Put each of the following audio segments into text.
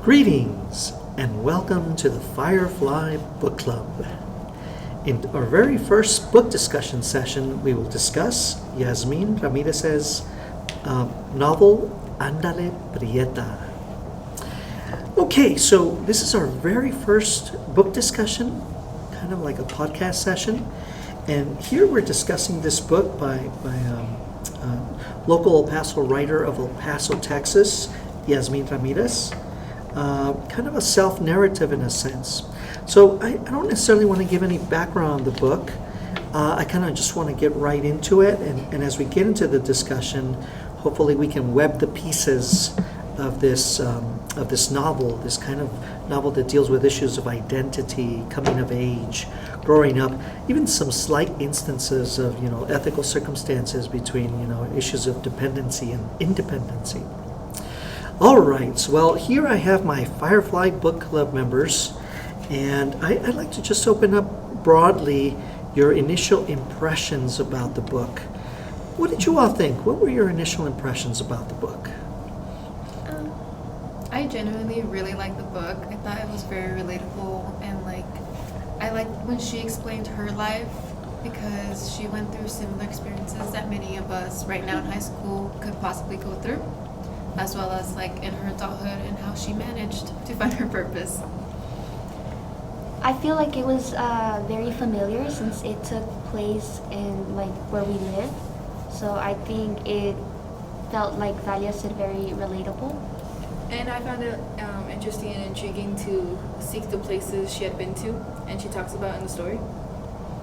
Greetings and welcome to the Firefly Book Club. In our very first book discussion session, we will discuss Yasmin Ramirez's novel Andale Prieta. Okay, so this is our very first book discussion, kind of like a podcast session. And here we're discussing this book by local El Paso writer of El Paso, Texas, Yasmin Ramirez. Kind of a self-narrative in a sense. So I don't necessarily want to give any background on the book. I kind of just want to get right into it. And as we get into the discussion, hopefully we can web the pieces of this novel, this kind of novel that deals with issues of identity, coming of age, growing up, even some slight instances of, ethical circumstances between, issues of dependency and independency. All right, so, well, here I have my Firefly Book Club members, and I'd like to just open up broadly your initial impressions about the book. What did you all think? What were your initial impressions about the book? I genuinely really liked the book. I thought it was very relatable, and I liked when she explained her life, because she went through similar experiences that many of us right now in high school could possibly go through, as well as in her adulthood and how she managed to find her purpose. I feel like it was very familiar since it took place in where we live. So I think it felt like Thalia said, very relatable. And I found it interesting and intriguing to seek the places she had been to and she talks about in the story.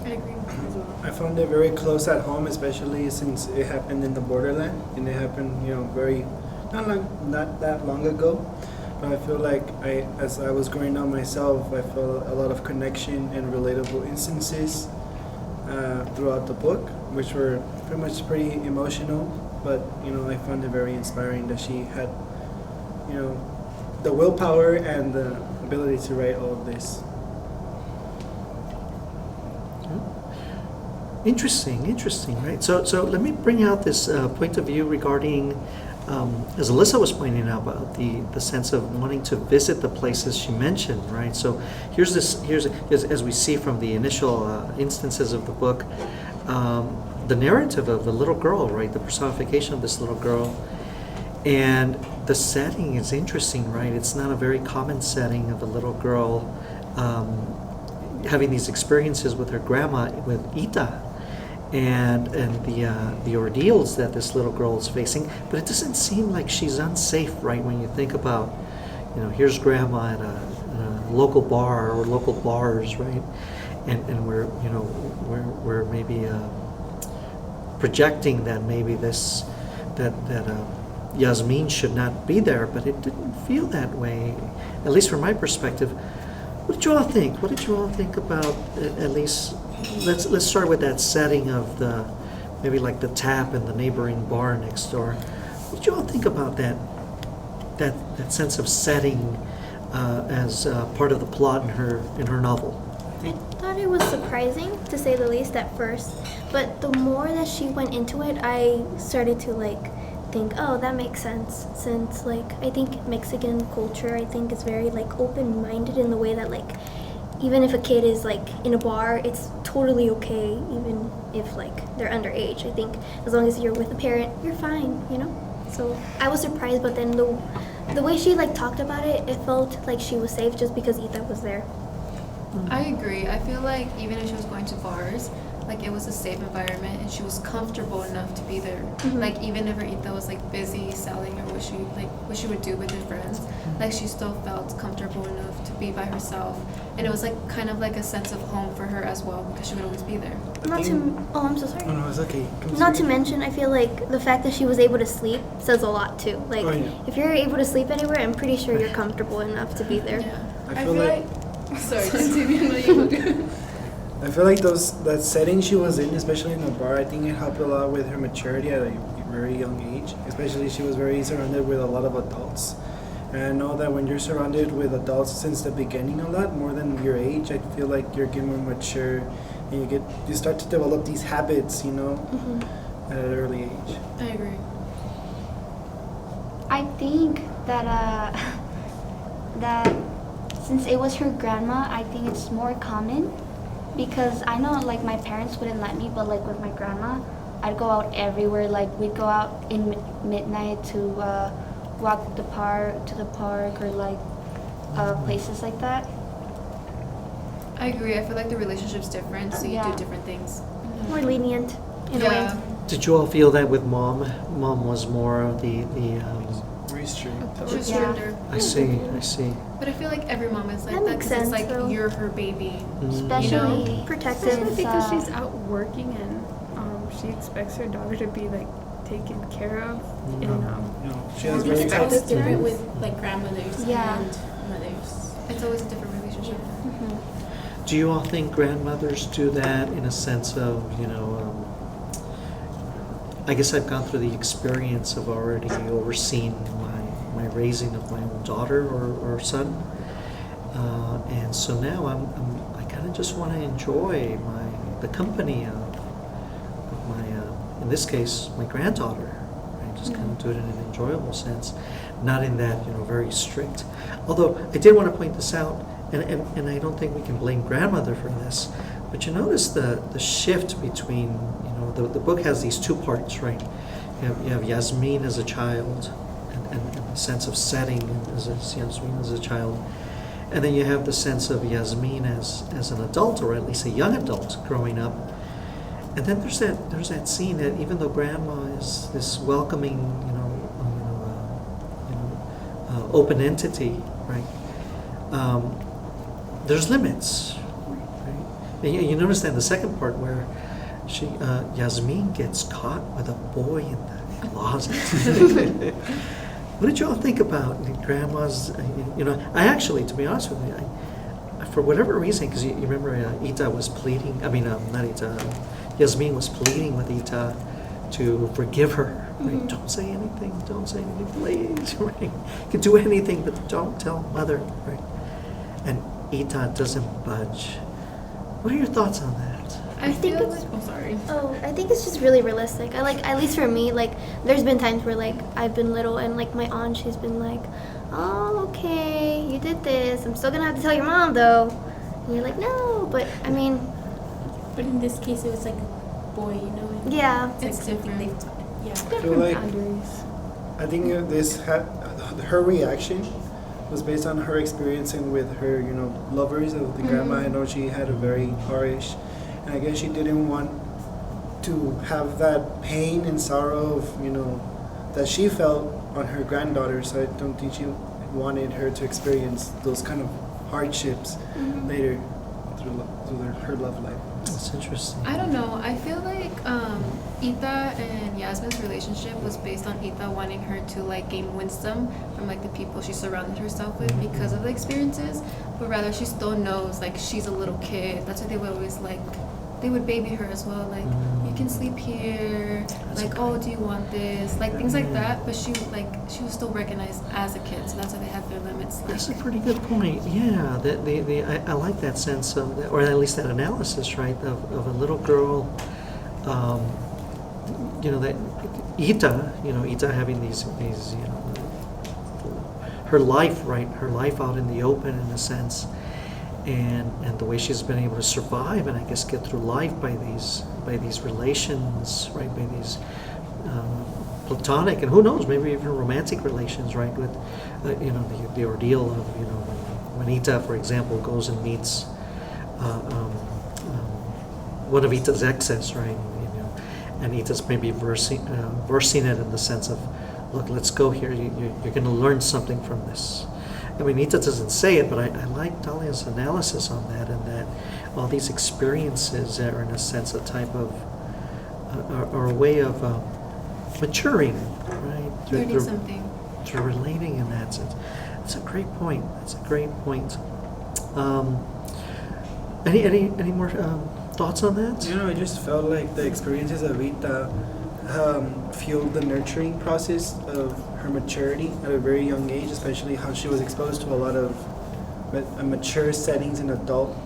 I agree as well. I found it very close at home, especially since it happened in the borderland, and it happened, very not that long ago. But I feel like as I was growing up myself, I felt a lot of connection and relatable instances throughout the book, which were pretty emotional. But I found it very inspiring that she had, the willpower and the ability to write all of this. Interesting, right? So let me bring out this point of view regarding, as Alyssa was pointing out, about the sense of wanting to visit the places she mentioned, right? So here's as we see from the initial instances of the book, the narrative of the little girl, right? The personification of this little girl. And the setting is interesting, right? It's not a very common setting of a little girl having these experiences with her grandma, with Ita, and the ordeals that this little girl is facing. But it doesn't seem like she's unsafe, right? When you think about, here's grandma at a local bar or local bars, right? And we're maybe projecting that maybe that Yasmin should not be there, but it didn't feel that way, at least from my perspective. What did you all think? What did you all think about, at least, let's start with that setting of maybe the tap in the neighboring bar next door. What did you all think about that sense of setting as part of the plot in her novel? I thought it was surprising, to say the least, at first. But the more that she went into it, I started to think, oh, that makes sense, since I think Mexican culture, I think, is very open-minded in the way that even if a kid is in a bar, it's totally okay, even if they're underage. I think as long as you're with a parent, you're fine, So I was surprised, but then the way she talked about it, it felt like she was safe just because Ita was there. I agree. I feel like even if she was going to bars, it was a safe environment and she was comfortable enough to be there. Mm-hmm. Even if Rita was busy selling or what she would do with her friends, she still felt comfortable enough to be by herself, and it was kind of a sense of home for her as well, because she would always be there. I'm so sorry. Oh no, it's okay. Not to mention, I feel the fact that she was able to sleep says a lot too. If you're able to sleep anywhere, I'm pretty sure you're comfortable enough to be there. Yeah. I feel like Sorry, continue. I feel like that setting she was in, especially in the bar, I think it helped a lot with her maturity at a very young age. Especially she was very surrounded with a lot of adults. And I know that when you're surrounded with adults since the beginning a lot, more than your age, I feel like you're getting more mature and you start to develop these habits, at an early age. I agree. I think that that since it was her grandma, I think it's more common because I know like my parents wouldn't let me, but like with my grandma, I'd go out everywhere. Like we'd go out in midnight to walk the park or like places like that. I agree. I feel like the relationship's different, so you Yeah. do different things. More lenient in a way. Yeah. Did you all feel that with mom? Mom was more the Very strict. She was Yeah. stricter. I see. But I feel like every mom is like That that makes because it's sense, like though. you're her baby. Especially Protective. since, Because she's out working and she expects her daughter to be like taken care of. And You know, she has It's very always tough different students. with like grandmothers Yeah. and mothers. It's always a different relationship. Mhm. Do you all think grandmothers do that in a sense of, I guess I've gone through the experience of already overseeing my raising of my own daughter or son. And so now I kind of just want to enjoy the company of my, in this case, my granddaughter. Right? Just kind of do it in an enjoyable sense, not in that, very strict. Although I did want to point this out, and I don't think we can blame grandmother for this, but you notice the shift between, the book has these two parts, right? You have Yasmin as a child, and the sense of setting as Yasmin as a child. And then you have the sense of Yasmin as an adult, or at least a young adult growing up. And then there's that scene that even though grandma is this welcoming, open entity, right? There's limits, right? And you notice that in the second part where Yasmin gets caught with a boy in the closet. What did you all think about grandma's? I actually, to be honest with you, for whatever reason, because you remember Ita was pleading. I mean, not Ita. Yasmin was pleading with Ita to forgive her. Right? Mhm. Don't say anything. Don't say anything, please. Right? You can do anything, but don't tell mother. Right? And Ita doesn't budge. What are your thoughts on that? I think feel it's- like, I'm sorry. Oh, I think it's just really realistic. At least for me, there's been times where I've been little and my aunt, she's been like, oh, okay, you did this. I'm still gonna have to tell your mom though. And you're like, no, but I mean, But in this case, it was like a boy, and yeah. It's like something different. they- yeah. feel like boundaries. I think her reaction was based on her experiencing with her, lovers of the grandma. I know she had a very harsh, and I guess she didn't want to have that pain and sorrow of, that she felt on her granddaughter. So I don't think she wanted her to experience those kind of hardships later through her love life. That's interesting. I don't know. I feel like Ita and Yasmin's relationship was based on Ita wanting her to gain wisdom from the people she surrounded herself with because of the experiences, but rather she still knows she's a little kid. That's why they would always they would baby her as well. You can sleep here. Oh, do you want this? Things like that. But she was still recognized as a kid, so that's why they had their limits. That's a pretty good point. Yeah, I like that sense of, or at least that analysis, right, of a little girl. That Ita having these her life, right, her life out in the open in a sense, and the way she's been able to survive and I guess get through life by these relations, right, by these platonic and who knows, maybe even romantic relations, right, with the ordeal of when Ita, for example, goes and meets one of Ita's exes, right, and Ita's maybe versing it in the sense of, look, let's go here. You're going to learn something from this. I mean, Ita doesn't say it, but I like Dalia's analysis on that, and that all these experiences are, in a sense, a type of, or a way of maturing, right? Learning something. Through relating in that sense. It's a great point. That's a great point. Any more thoughts on that? I just felt like the experiences of Rita fueled the nurturing process of her maturity at a very young age, especially how she was exposed to a lot of mature settings in adult,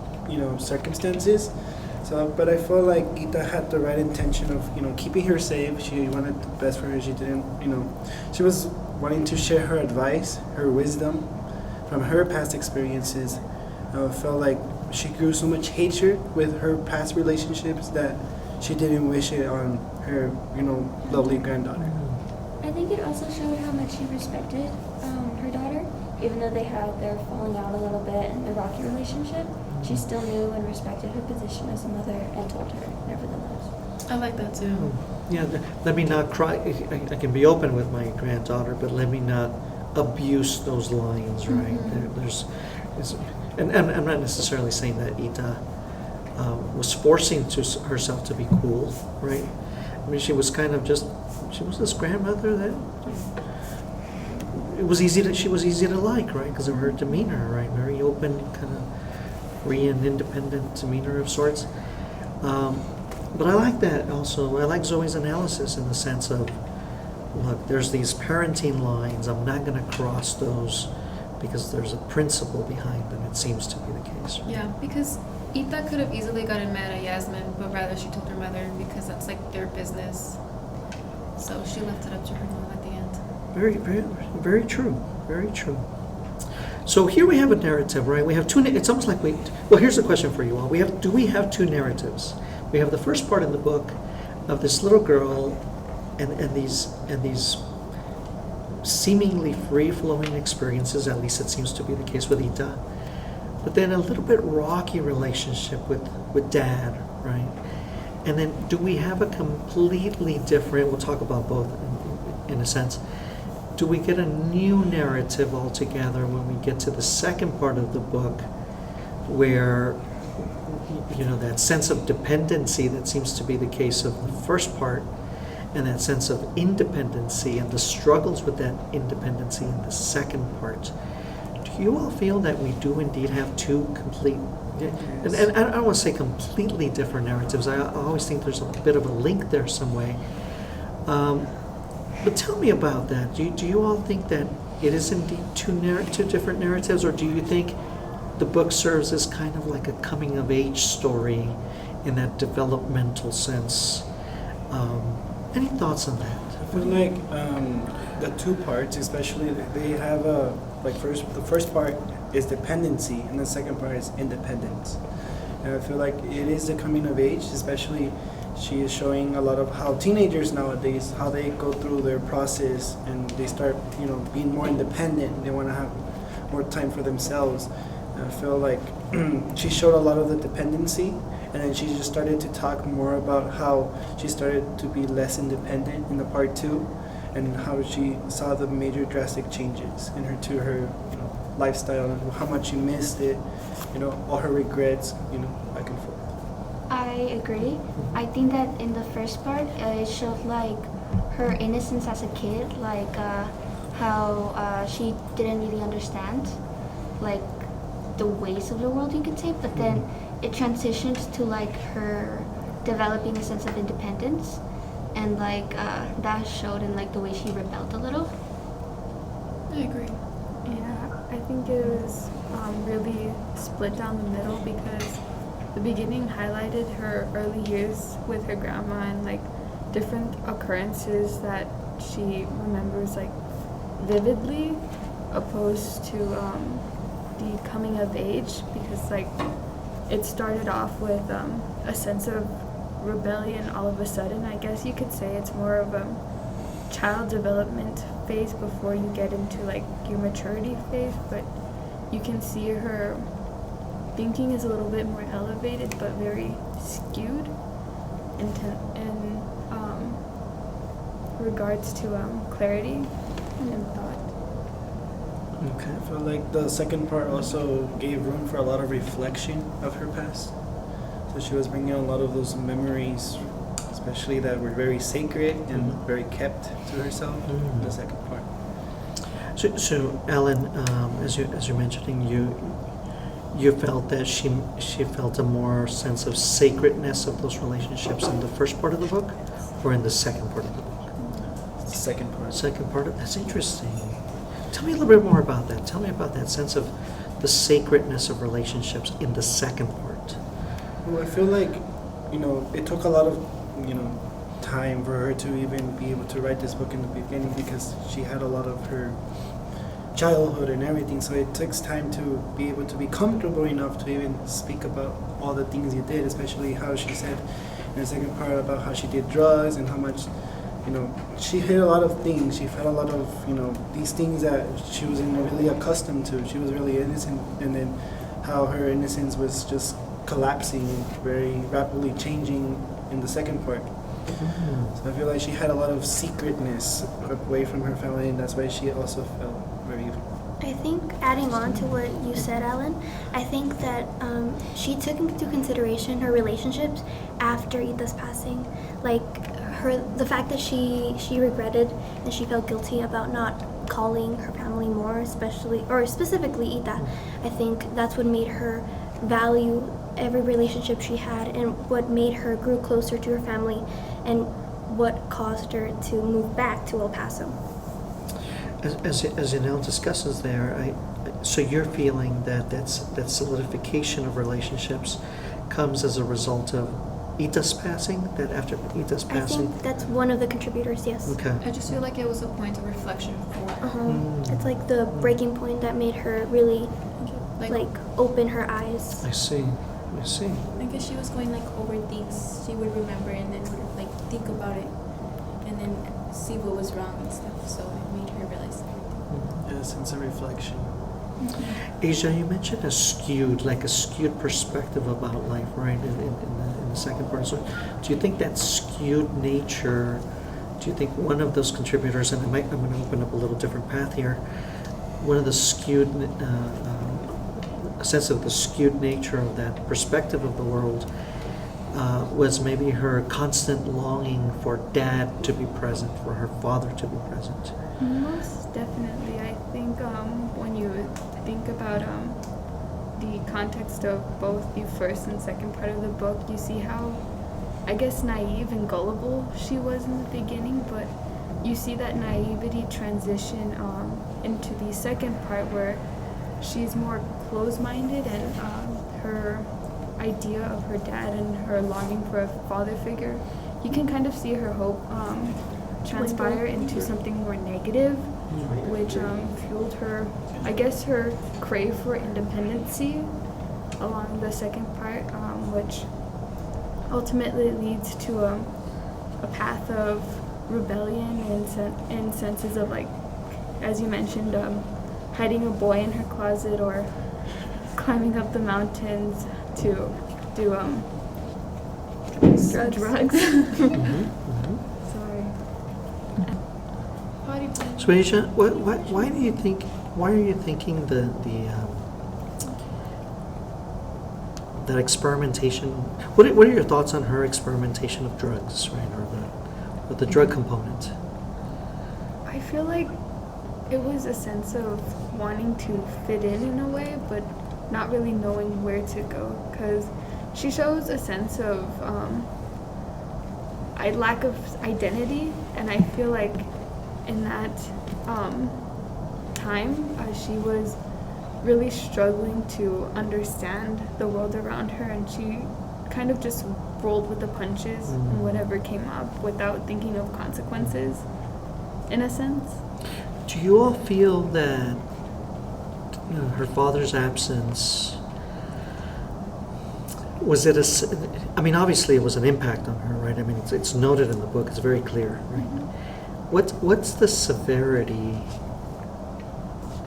circumstances. So, but I feel like Ita had the right intention of, keeping her safe. She wanted the best for her. She didn't, she was wanting to share her advice, her wisdom, from her past experiences, I felt like she grew so much hatred with her past relationships that she didn't wish it on her, lovely granddaughter. I think it also showed how much she respected her daughter. Even though they had their falling out a little bit in the rocky relationship, she still knew and respected her position as a mother and told her, nevertheless. I like that too. Yeah, let me not cry. I can be open with my granddaughter, but let me not abuse those lines, right? And I'm not necessarily saying that Ita was forcing herself to be cool, right? I mean, she was kind of she was this grandmother that she was easy to like, right? Because of her demeanor, right? Very open, kind of free and independent demeanor of sorts. But I like that also. I like Zoe's analysis in the sense of, look, there's these parenting lines. I'm not going to cross those because there's a principle behind them. It seems to be the case. Yeah, because Ita could have easily gotten mad at Yasmin, but rather she told her mother because that's like their business. So she left it up to her mom at the end. Very, very, very true. Very true. So here we have a narrative, right? We have two. It's almost like well, here's a question for you all. Do we have two narratives? We have the first part in the book of this little girl, and these seemingly free-flowing experiences. At least it seems to be the case with Ita. But then a little bit rocky relationship with Dad, right? And then do we have a completely different? We'll talk about both in a sense. Do we get a new narrative altogether when we get to the second part of the book, where that sense of dependency that seems to be the case of the first part, and that sense of independency and the struggles with that independency in the second part? Do you all feel that we do indeed have two complete, and I don't want to say completely different narratives. I always think there's a bit of a link there some way. But tell me about that. Do you all think that it is indeed two different narratives, or do you think the book serves as kind of like a coming-of-age story in that developmental sense? Any thoughts on that? I feel like the two parts, especially, they have the first part is dependency, and the second part is independence. And I feel like it is the coming of age, especially. She is showing a lot of how teenagers nowadays, how they go through their process and they start, being more independent. They want to have more time for themselves. And I feel like she showed a lot of the dependency, and then she just started to talk more about how she started to be less independent in the part two, and how she saw the major drastic changes in her lifestyle, and how much she missed it, all her regrets, back and forth. I agree. I think that in the first part, it showed like her innocence as a kid, like how she didn't really understand like the ways of the world, you could say. But then it transitioned to like her developing a sense of independence, and like that showed in like the way she rebelled a little. I agree. Yeah, I think it was really split down the middle, because the beginning highlighted her early years with her grandma and like different occurrences that she remembers like vividly, opposed to the coming of age, because like it started off with a sense of rebellion all of a sudden. I guess you could say it's more of a child development phase before you get into like your maturity phase, but you can see her thinking is a little bit more elevated but very skewed in regards to clarity and thought. Okay. I feel like the second part also gave room for a lot of reflection of her past. So she was bringing a lot of those memories, especially that were very sacred and very kept to herself in the second part. So Alan, as you're mentioning, you felt that she felt a more sense of sacredness of those relationships in the first part of the book, or in the second part of the book? The second part. Second part. That's interesting. Tell me a little bit more about that. Tell me about that sense of the sacredness of relationships in the second part. Well, I feel like, it took a lot of, time for her to even be able to write this book in the beginning, because she had a lot of her childhood and everything. So it takes time to be able to be comfortable enough to even speak about all the things you did, especially how she said in the second part about how she did drugs and how much, you know, she hid a lot of things. She felt a lot of, you know, these things that she wasn't really accustomed to. She was really innocent, and then how her innocence was just collapsing, very rapidly changing in the second part. So I feel like she had a lot of secretness away from her family, and that's why she also felt very. I think adding on to what you said, Alan, I think that she took into consideration her relationships after Ita's passing, like the fact that she regretted and she felt guilty about not calling her family more, specifically Ita. I think that's what made her value every relationship she had, and what made her grow closer to her family, and what caused her to move back to El Paso. As Yanel discusses there, so you're feeling that that solidification of relationships comes as a result of Ita's passing, that after Ita's I passing? think that's one of the contributors, yes. Okay. I just feel like it was a point of reflection for her. It's like the breaking point that made her really Like, open her eyes. I see. I guess she was going like over things she would remember and then would like think about it and then see what was wrong and stuff. So it made her realize everything. Yeah, a sense of reflection. Asia, you mentioned a skewed perspective about life, right, in the second part. So do you think that skewed nature, do you think one of those contributors, and I'm going to open up a little different path here, one of the skewed, a sense of the skewed nature of that perspective of the world was maybe her constant longing for Dad to be present, for her father to be present? Most definitely. I think when you think about the context of both the first and second part of the book, you see how, I guess, naive and gullible she was in the beginning, but you see that naivety transition into the second part where she's more close-minded, and her idea of her dad and her longing for a father figure, you can kind of see her hope transpire into something more negative, which fueled her, I guess, her crave for independency along the second part, which ultimately leads to a path of rebellion and senses of, like, as you mentioned, hiding a boy in her closet or climbing up the mountains to do drugs. Sorry. So Asia, why are you thinking that experimentation? What are your thoughts on her experimentation of drugs, right, or the drug component? I feel like it was a sense of wanting to fit in a way, but not really knowing where to go, because she shows a sense of lack of identity, and I feel like in that time she was really struggling to understand the world around her, and she kind of just rolled with the punches and whatever came up without thinking of consequences, in a sense. Do you all feel that her father's absence, was it obviously it was an impact on her, right? I mean, it's noted in the book, it's very clear, right? What's the severity,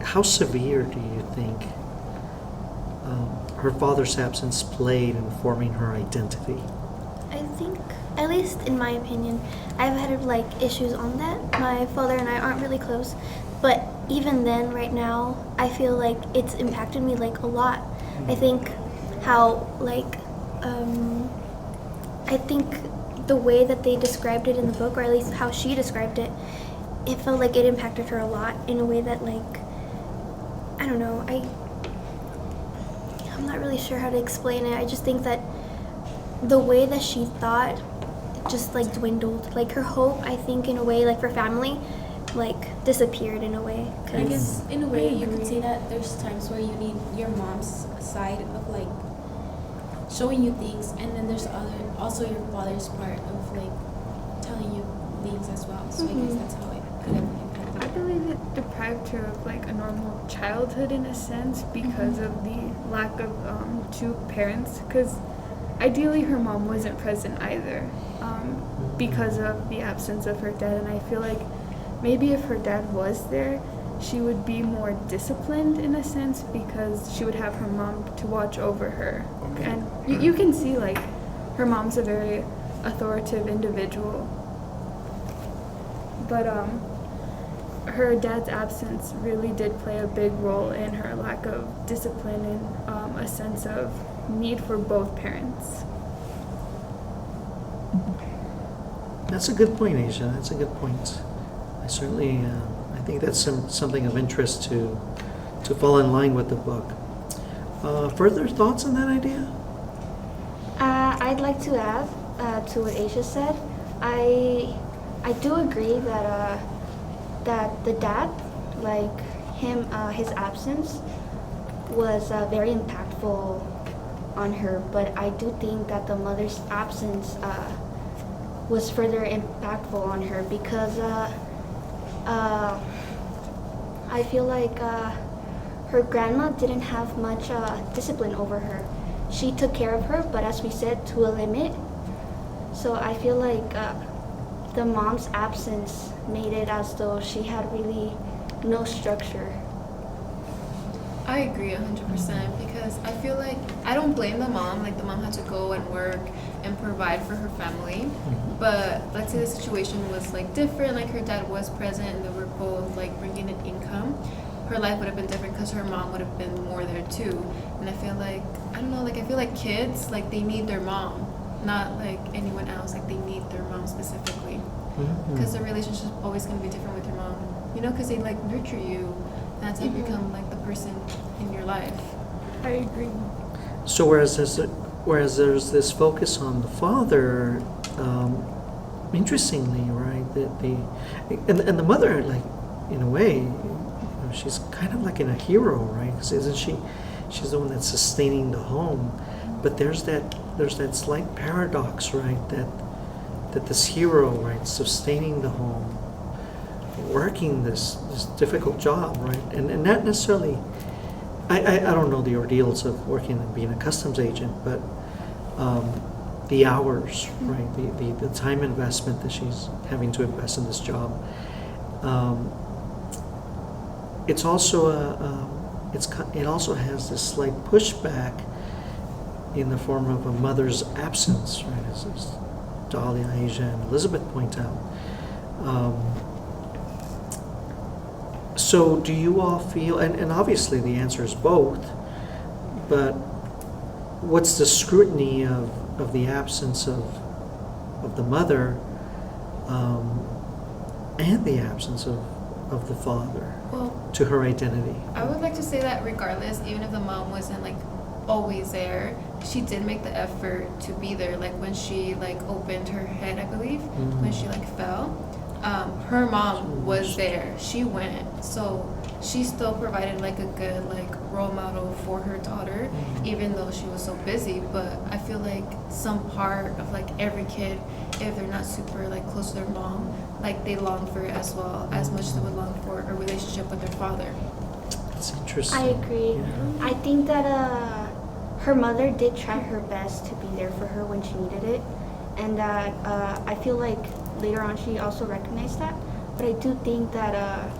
how severe do you think her father's absence played in forming her identity? I think, at least in my opinion, I've had issues on that. My father and I aren't really close, but even then, right now, I feel like it's impacted me a lot. I think how I think the way that they described it in the book, or at least how she described it, it felt like it impacted her a lot in a way that I don't know, I'm not really sure how to explain it. I just think that the way that she thought just dwindled. Her hope, I think, in a way, for family, disappeared in a way. I guess in a way you could say that there's times where you need your mom's side of showing you things, and then there's also your father's part of telling you things as well. So I guess that's how it could have impacted. believe it deprived her of like a normal childhood in a sense because of the lack of two parents. Because ideally her mom wasn't present either because of the absence of her dad. And I feel like maybe if her dad was there, she would be more disciplined in a sense because she would have her mom to watch over her. Okay. And you can see like her mom's a very authoritative individual. But her dad's absence really did play a big role in her lack of discipline and a sense of need for both parents. That's a good point, Asia. That's a good point. I certainly, I think that's something of interest to fall in line with the book. Further thoughts on that idea? I'd like to add to what Asia said. I do agree that that the dad, like him, his absence was very impactful on her. But I do think that the mother's absence was further impactful on her because I feel like her grandma didn't have much discipline over her. She took care of her, but as we said, to a limit. So I feel like the mom's absence made it as though she had really no structure. I agree 100% because I feel like I don't blame the mom. Like the mom had to go and work and provide for her family. But let's say the situation was like different, like her dad was present and they were both like bringing in income. Her life would have been different because her mom would have been more there too. And I feel like, I don't know, like I feel like kids, like they need their mom, not like anyone else. Like they need their mom specifically because the relationship's always going to be different with your mom. You know, because they like nurture you. And that's how you become like the person in your life. I agree. So whereas there's this focus on the father, interestingly, right, and the mother, like in a way, you know, she's kind of like in a hero, right? 'Cause isn't she? She's the one that's sustaining the home, but there's that slight paradox, right? That this hero, right, sustaining the home, working this difficult job, right, and not necessarily. I don't know the ordeals of working and being a customs agent, but the hours, right, the time investment that she's having to invest in this job. It's also it also has this slight pushback in the form of a mother's absence, right, as Dahlia, Asia, and Elizabeth point out. So do you all feel, and obviously the answer is both, but what's the scrutiny of the absence of the mother and the absence of the father to her identity? I would like to say that regardless, even if the mom wasn't like always there, she did make the effort to be there. Like when she like opened her head, I believe, when she like fell. Her mom was there. She went. So she still provided like a good like role model for her daughter, even though she was so busy. But I feel like some part of like every kid, if they're not super like close to their mom, like they long for it as well, as much as they would long for a relationship with their father. That's interesting. I agree. Yeah. I think that her mother did try her best to be there for her when she needed it, and that I feel like later on she also recognized that. But I do think that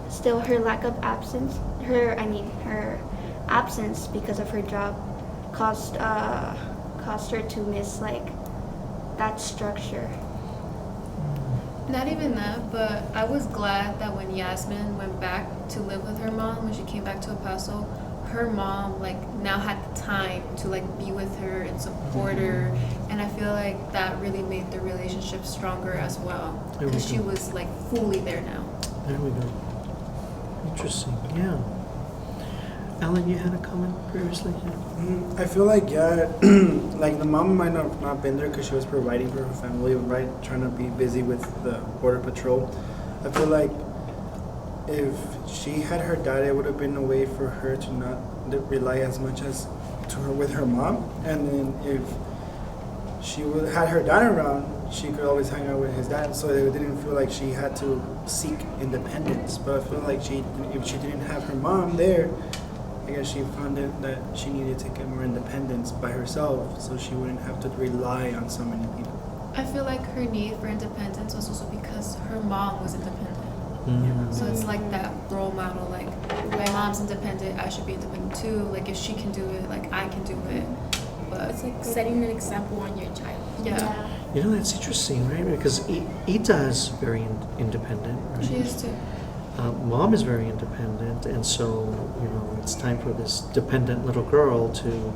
still her lack of absence, her absence because of her job caused her to miss like that structure. Not even that, but I was glad that when Yasmin went back to live with her mom, when she came back to El Paso, her mom like now had the time to like be with her and support her, and I feel like that really made the relationship stronger as well because she was like fully there now. There we go. Interesting. Yeah. Alan, you had a comment previously? I feel like, like the mom might not been there because she was providing for her family, right? Trying to be busy with the border patrol. I feel like if she had her dad, it would have been a way for her to not rely as much as to her with her mom. And then if she had her dad around, she could always hang out with his dad, so it didn't feel like she had to seek independence. But I feel like if she didn't have her mom there, I guess she found it that she needed to get more independence by herself, so she wouldn't have to rely on so many people. I feel like her need for independence was also because her mom was independent. Mhm. So it's like that role model, like my mom's independent, I should be independent too. Like if she can do it, like I can do it. But It's like setting an example on your child. yeah, You know, that's interesting, right? Because Ita is very independent, right? she is too. Mom is very independent, and so, you know, it's time for this dependent little girl to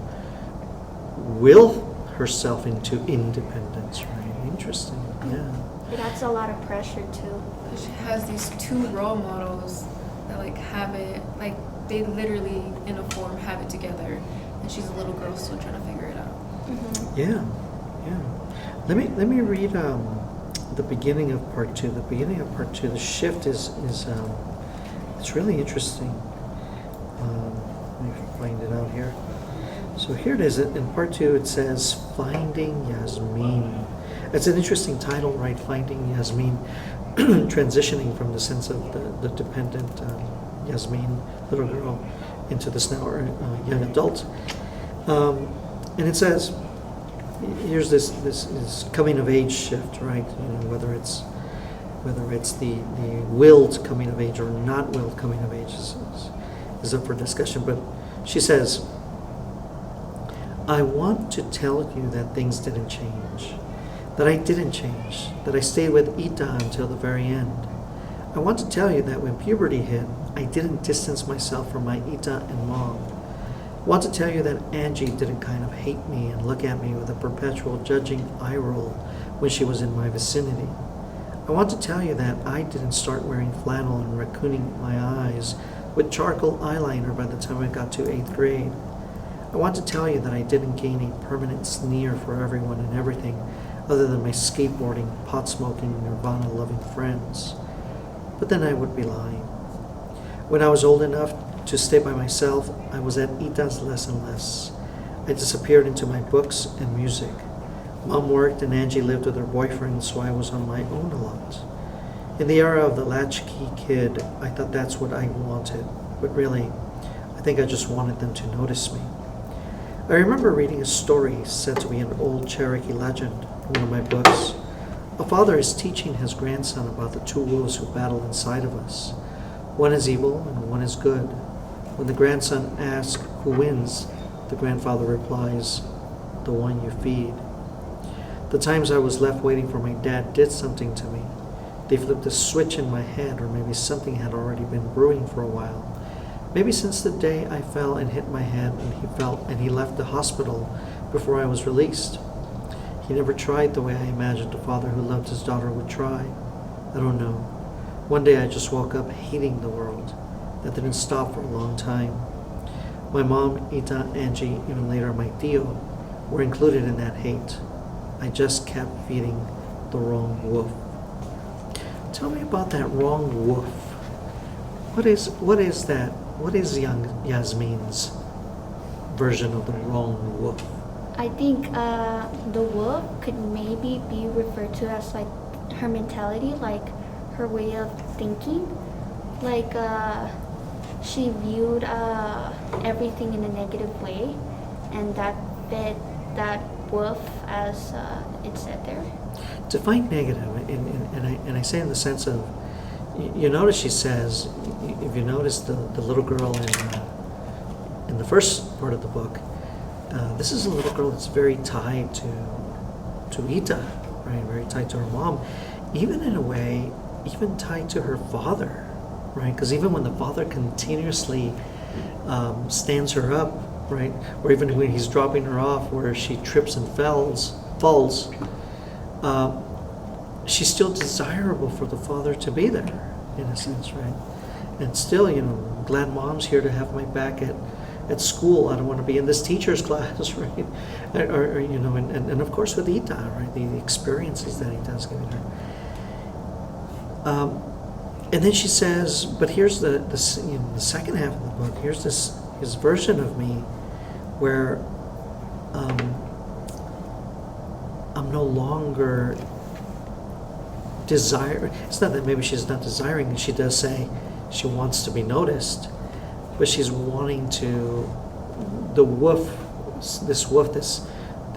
will herself into independence, right? Interesting, yeah. It adds a lot of pressure too. She has these two role models that like have it, like they literally in a form have it together, and she's a little girl still trying to figure it out. Mm-hmm. Yeah, yeah. Let me read the beginning of part two. The beginning of part two, the shift is it's really interesting. Let me find it out here. So here it is. In part two, it says Finding Yasmin. It's an interesting title, right? Finding Yasmin, transitioning from the sense of the dependent Yasmin, little girl, into this now young adult. And it says, here's this coming of age shift, right? You know, whether it's the willed coming of age or not willed coming of age is up for discussion. But she says, I want to tell you that things didn't change, that I didn't change, that I stayed with Ita until the very end. I want to tell you that when puberty hit, I didn't distance myself from my Ita and mom. I want to tell you that Angie didn't kind of hate me and look at me with a perpetual judging eye roll when she was in my vicinity. I want to tell you that I didn't start wearing flannel and raccooning my eyes with charcoal eyeliner by the time I got to 8th grade. I want to tell you that I didn't gain a permanent sneer for everyone and everything other than my skateboarding, pot-smoking, Nirvana-loving friends. But then I would be lying. When I was old enough to stay by myself, I was at Ita's less and less. I disappeared into my books and music. Mom worked and Angie lived with her boyfriend, so I was on my own a lot. In the era of the latchkey kid, I thought that's what I wanted. But really, I think I just wanted them to notice me. I remember reading a story said to be an old Cherokee legend in one of my books. A father is teaching his grandson about the two wolves who battle inside of us. One is evil and one is good. When the grandson asks who wins, the grandfather replies, the one you feed. The times I was left waiting for my dad did something to me. They flipped a switch in my head, or maybe something had already been brewing for a while. Maybe since the day I fell and hit my head and he left the hospital before I was released. He never tried the way I imagined a father who loved his daughter would try. I don't know. One day I just woke up hating the world. That didn't stop for a long time. My mom, Ita, Angie, even later my Tio, were included in that hate. I just kept feeding the wrong wolf. Tell me about that wrong wolf. What is that? What is young Yasmin's version of the wrong wolf? I think the wolf could maybe be referred to as like her mentality, like her way of thinking. Like she viewed everything in a negative way, and that fit that wolf as it said there. Define negative, and I say in the sense of, you notice she says, if you notice the little girl in the first part of the book, this is a little girl that's very tied to Ita, right? Very tied to her mom, even in a way, even tied to her father, right? Because even when the father continuously stands her up, right, or even when he's dropping her off, where she trips and falls, she's still desirable for the father to be there, in a sense, right? And still, glad mom's here to have my back at school. I don't want to be in this teacher's class, right? Or and of course with Ita, right? The experiences that Ita's giving her. And then she says, but here's the second half of the book. Here's this version of me where I'm no longer desire. It's not that maybe she's not desiring. She does say she wants to be noticed, but she's wanting to. The wolf, this wolf, that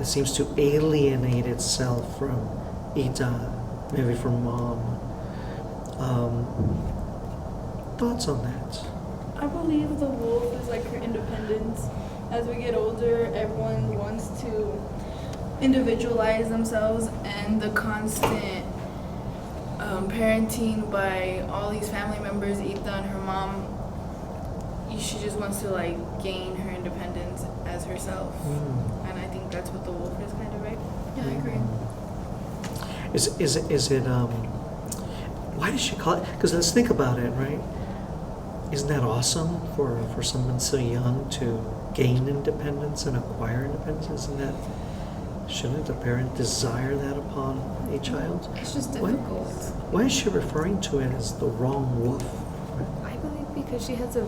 seems to alienate itself from Ita, maybe from mom. Thoughts on that? I believe the wolf is like her independence. As we get older, everyone wants to individualize themselves, and the constant parenting by all these family members, Ita and her mom, she just wants to like gain her independence as herself. And I think that's what the wolf is, kind of, right? Yeah, I agree. Is it why does she call it? Because let's think about it, right? Isn't that awesome for someone so young to gain independence and acquire independence? Shouldn't a parent desire that upon a child? It's just difficult. Why is she referring to it as the wrong wolf? I believe because she has a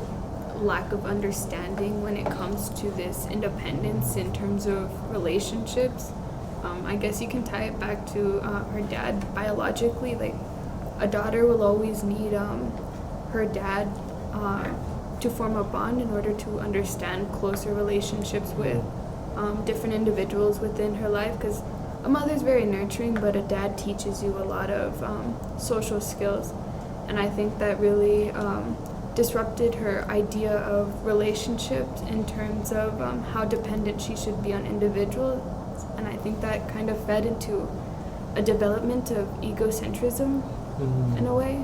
lack of understanding when it comes to this independence in terms of relationships. I guess you can tie it back to her dad biologically. Like, a daughter will always need her dad to form a bond in order to understand closer relationships with different individuals within her life, because a mother's very nurturing, but a dad teaches you a lot of social skills. And I think that really disrupted her idea of relationships in terms of how dependent she should be on individuals. And I think that kind of fed into a development of egocentrism in a way.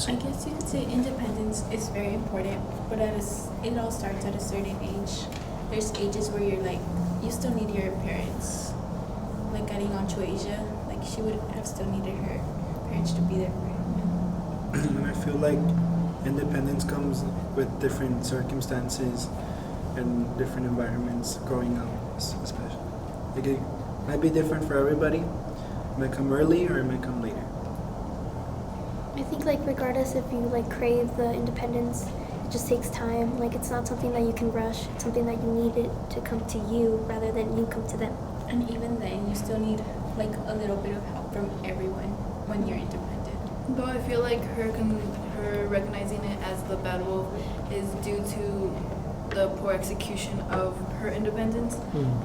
I guess you could say independence is very important, but it all starts at a certain age. There's ages where you're like, you still need your parents. Like adding on to Asia, like she would have still needed her parents to be there for her. And I feel like independence comes with different circumstances and different environments growing up, especially. Like it might be different for everybody. It might come early or it might come later. I think like regardless if you like crave the independence, it just takes time. Like it's not something that you can rush. It's something that you need it to come to you rather than you come to them. And even then, you still need like a little bit of help from everyone when you're independent. Though I feel like her recognizing it as the bad wolf is due to the poor execution of her independence,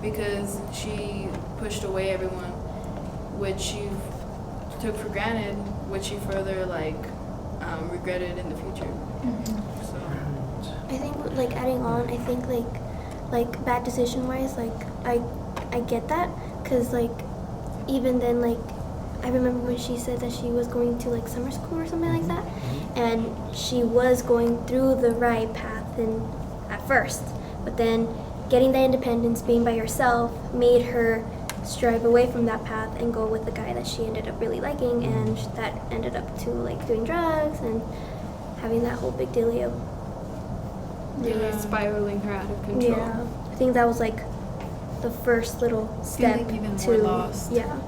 because she pushed away everyone, which she took for granted, which she further regretted in the future. So I think like adding on, I think like bad decision wise, like I get that, because like even then, like I remember when she said that she was going to like summer school or something like that, and she was going through the right path and at first, but then getting that independence, being by herself, made her strive away from that path and go with the guy that she ended up really liking, and that ended up to like doing drugs and having that whole big dealio. Really spiraling her out of control. Yeah, I think that was like the first little step Feeling even to more lost. Yeah.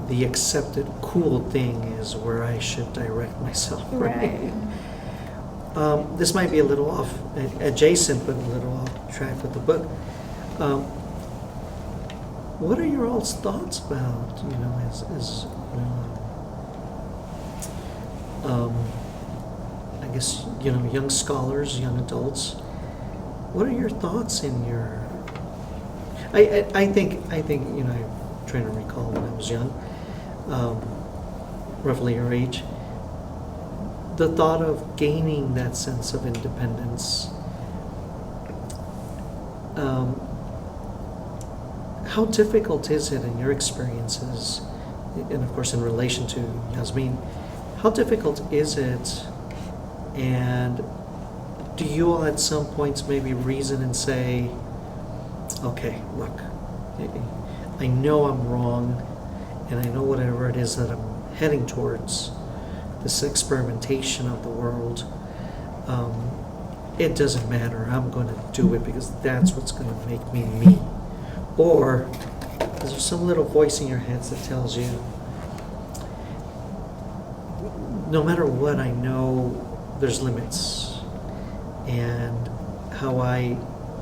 The accepted cool thing is where I should direct myself. Right. This might be a little off adjacent, but a little off track with the book. What are your all's thoughts about, as I guess, young scholars, young adults? What are your thoughts in your? I think I'm trying to recall when I was young, roughly your age. The thought of gaining that sense of independence. How difficult is it in your experiences, and of course in relation to Yasmin, how difficult is it, and do you all at some points maybe reason and say, okay, look, I know I'm wrong, and I know whatever it is that I'm heading towards, this experimentation of the world, it doesn't matter, I'm going to do it because that's what's going to make me me? Or is there some little voice in your heads that tells you, no matter what, I know there's limits, and how I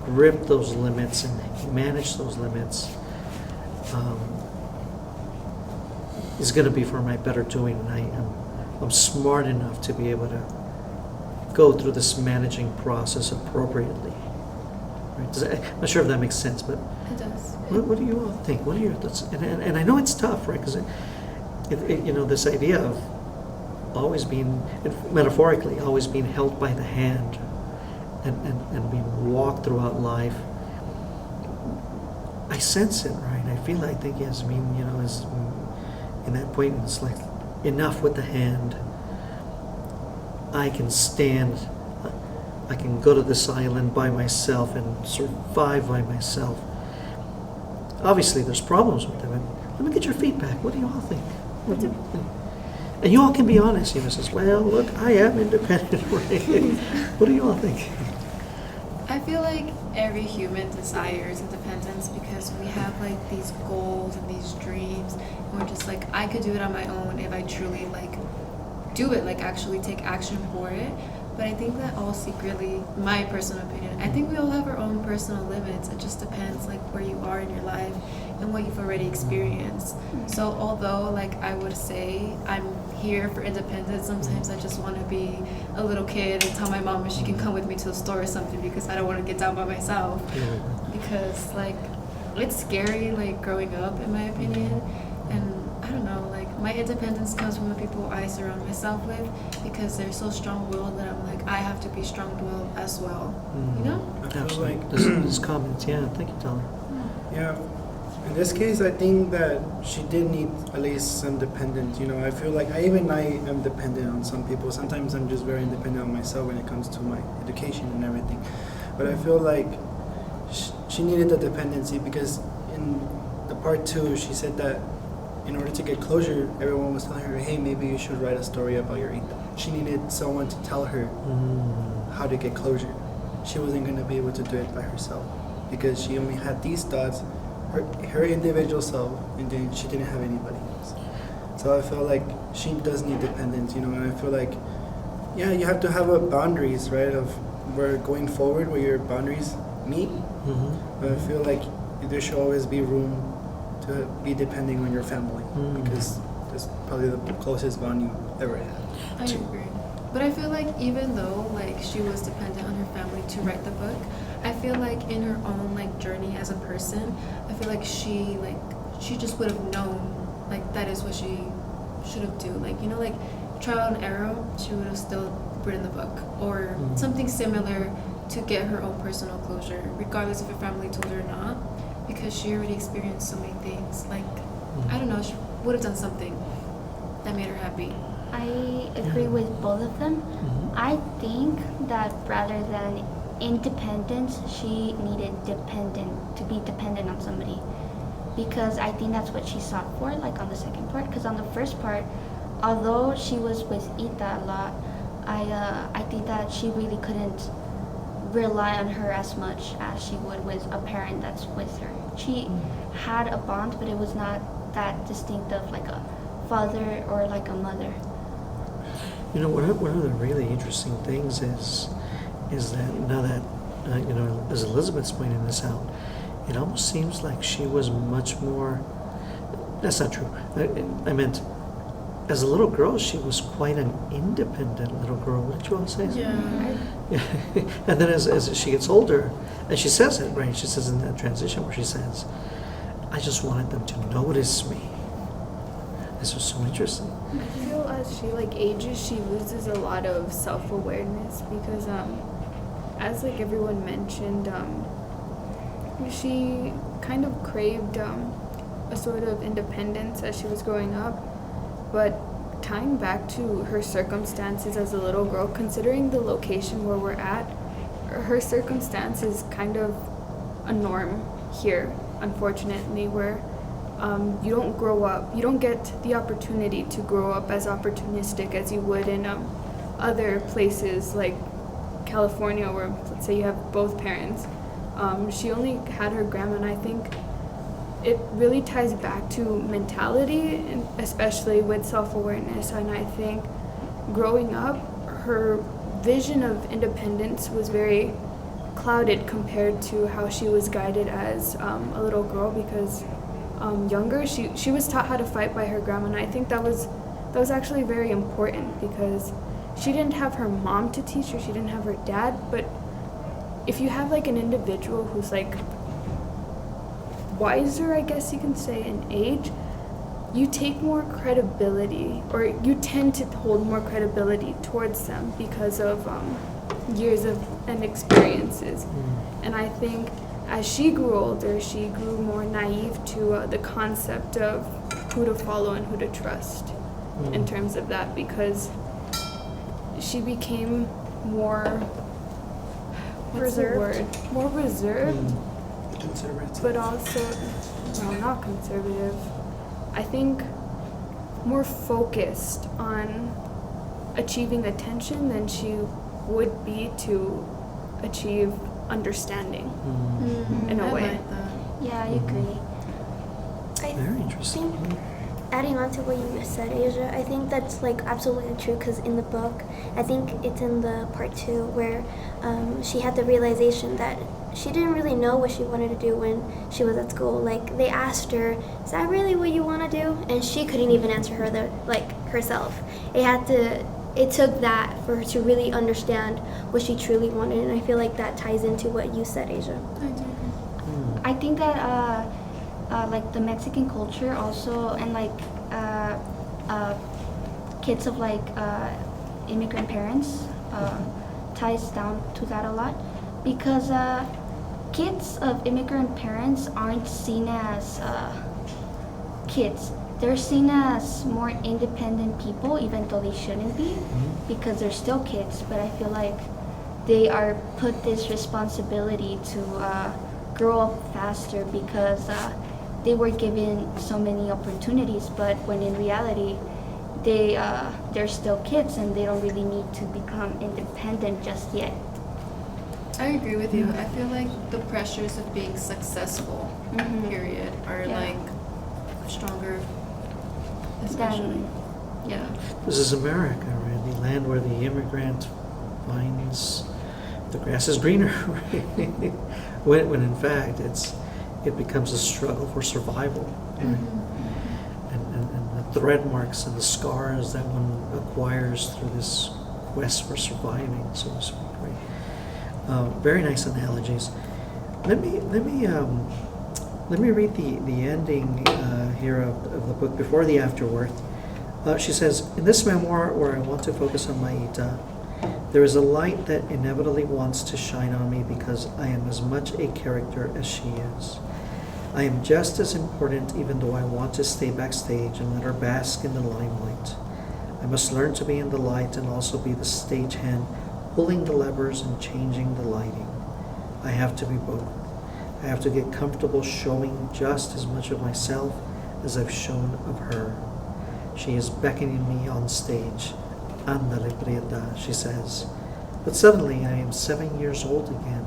grip those limits and manage those limits is going to be for my better doing, and I'm smart enough to be able to go through this managing process appropriately. Right? I'm not sure if that makes sense, but It does. what do you all think? What are your thoughts? And I know it's tough, right? Because this idea of always being, metaphorically, always being held by the hand and being walked throughout life. I sense it, right? I think Yasmin, is in that point, it's like, enough with the hand. I can stand, I can go to this island by myself and survive by myself. Obviously, there's problems with it. Let me get your feedback. What do you all think? And you all can be honest, says, well, look, I am independent, right? What do you all think? I feel like every human desires independence because we have like these goals and these dreams, and we're just like, I could do it on my own if I truly like do it, like actually take action for it. But I think that all secretly, my personal opinion, I think we all have our own personal limits. It just depends like where you are in your life and what you've already experienced. So although like I would say I'm here for independence, sometimes I just want to be a little kid and tell my mom if she can come with me to the store or something because I don't want to get down by myself. Because like it's scary like growing up, in my opinion. And I don't know, like my independence comes from the people I surround myself with because they're so strong-willed that I'm like, I have to be strong-willed as well. You know? I feel Absolutely. like This comments, yeah. Thank you, Tyler. yeah. In this case, I think that she did need at least some dependence. I feel like I am dependent on some people. Sometimes I'm just very independent on myself when it comes to my education and everything. But I feel like she needed the dependency because in the part 2, she said that in order to get closure, everyone was telling her, hey, maybe you should write a story about your Ita. She needed someone to tell her how to get closure. She wasn't going to be able to do it by herself because she only had these thoughts, her individual self, and then she didn't have anybody else. So I feel like she does need dependence, and I feel like, yeah, you have to have boundaries, right, of where going forward, where your boundaries meet. But I feel like there should always be room to be depending on your family because that's probably the closest bond you ever had. I agree. But I feel like even though like she was dependent on her family to write the book, I feel like in her own like journey as a person, I feel like she just would have known like that is what she should have do. Like like trial and error, she would have still written the book or something similar to get her own personal closure, regardless if her family told her or not, because she already experienced so many things. Like I don't know, she would have done something that made her happy. I agree with both of them. I think that rather than independence, she needed to be dependent on somebody, because I think that's what she sought for, like on the second part. Because on the first part, although she was with Ita a lot, I think that she really couldn't rely on her as much as she would with a parent that's with her. She had a bond, but it was not that distinctive like a father or like a mother. One of the really interesting things is that now that as Elizabeth's pointing this out, it almost seems like she was much more. That's not true. I meant, as a little girl, she was quite an independent little girl. What did you all say? Yeah. And then as she gets older, and she says it, right? She says in that transition where she says, I just wanted them to notice me. This was so interesting. I feel as she ages, she loses a lot of self-awareness because as everyone mentioned, she kind of craved a sort of independence as she was growing up. But tying back to her circumstances as a little girl, considering the location where we're at, her circumstance is kind of a norm here, unfortunately, where you don't grow up, you don't get the opportunity to grow up as opportunistic as you would in other places like California, where let's say you have both parents. She only had her grandma, and I think it really ties back to mentality, and especially with self-awareness. And I think growing up, her vision of independence was very clouded compared to how she was guided as a little girl, because younger, she was taught how to fight by her grandma, and I think that was actually very important because she didn't have her mom to teach her, she didn't have her dad, but if you have like an individual who's like wiser, I guess you can say, in age, you take more credibility, or you tend to hold more credibility towards them because of years of and experiences. And I think as she grew older, she grew more naive to the concept of who to follow and who to trust in terms of that, because she became more Reserved. more reserved, Conservative. but also, well, not conservative. I think more focused on achieving attention than she would be to achieve understanding in a I way. like that. Yeah, I agree. Very interesting. think adding on to what you said, Asia, I think that's like absolutely true because in the book, I think it's in the part 2 where she had the realization that she didn't really know what she wanted to do when she was at school. Like they asked her, "Is that really what you want to do?" And she couldn't even answer herself. It took that for her to really understand what she truly wanted, and I feel like that ties into what you said, Asia. I do agree. I think that like the Mexican culture also, and like kids of like immigrant parents ties down to that a lot, because kids of immigrant parents aren't seen as kids. They're seen as more independent people, even though they shouldn't be, because they're still kids. But I feel like they are put this responsibility to grow up faster because they were given so many opportunities. But when in reality, they're still kids and they don't really need to become independent just yet. I agree with you. I feel like the pressures of being successful, period, are Yeah. like stronger, especially. Yeah. This is America, right? The land where the immigrant finds the grass is greener, right? when in fact it becomes a struggle for survival, right? And the thread marks and the scars that one acquires through this quest for surviving, so to speak, right? Very nice analogies. Let me read the ending here of the book before the afterword. She says, "In this memoir, where I want to focus on Maita, there is a light that inevitably wants to shine on me because I am as much a character as she is. I am just as important, even though I want to stay backstage and let her bask in the limelight. I must learn to be in the light and also be the stagehand, pulling the levers and changing the lighting. I have to be both. I have to get comfortable showing just as much of myself as I've shown of her. She is beckoning me on stage. Andale Prieta, she says. But suddenly I am 7 years old again,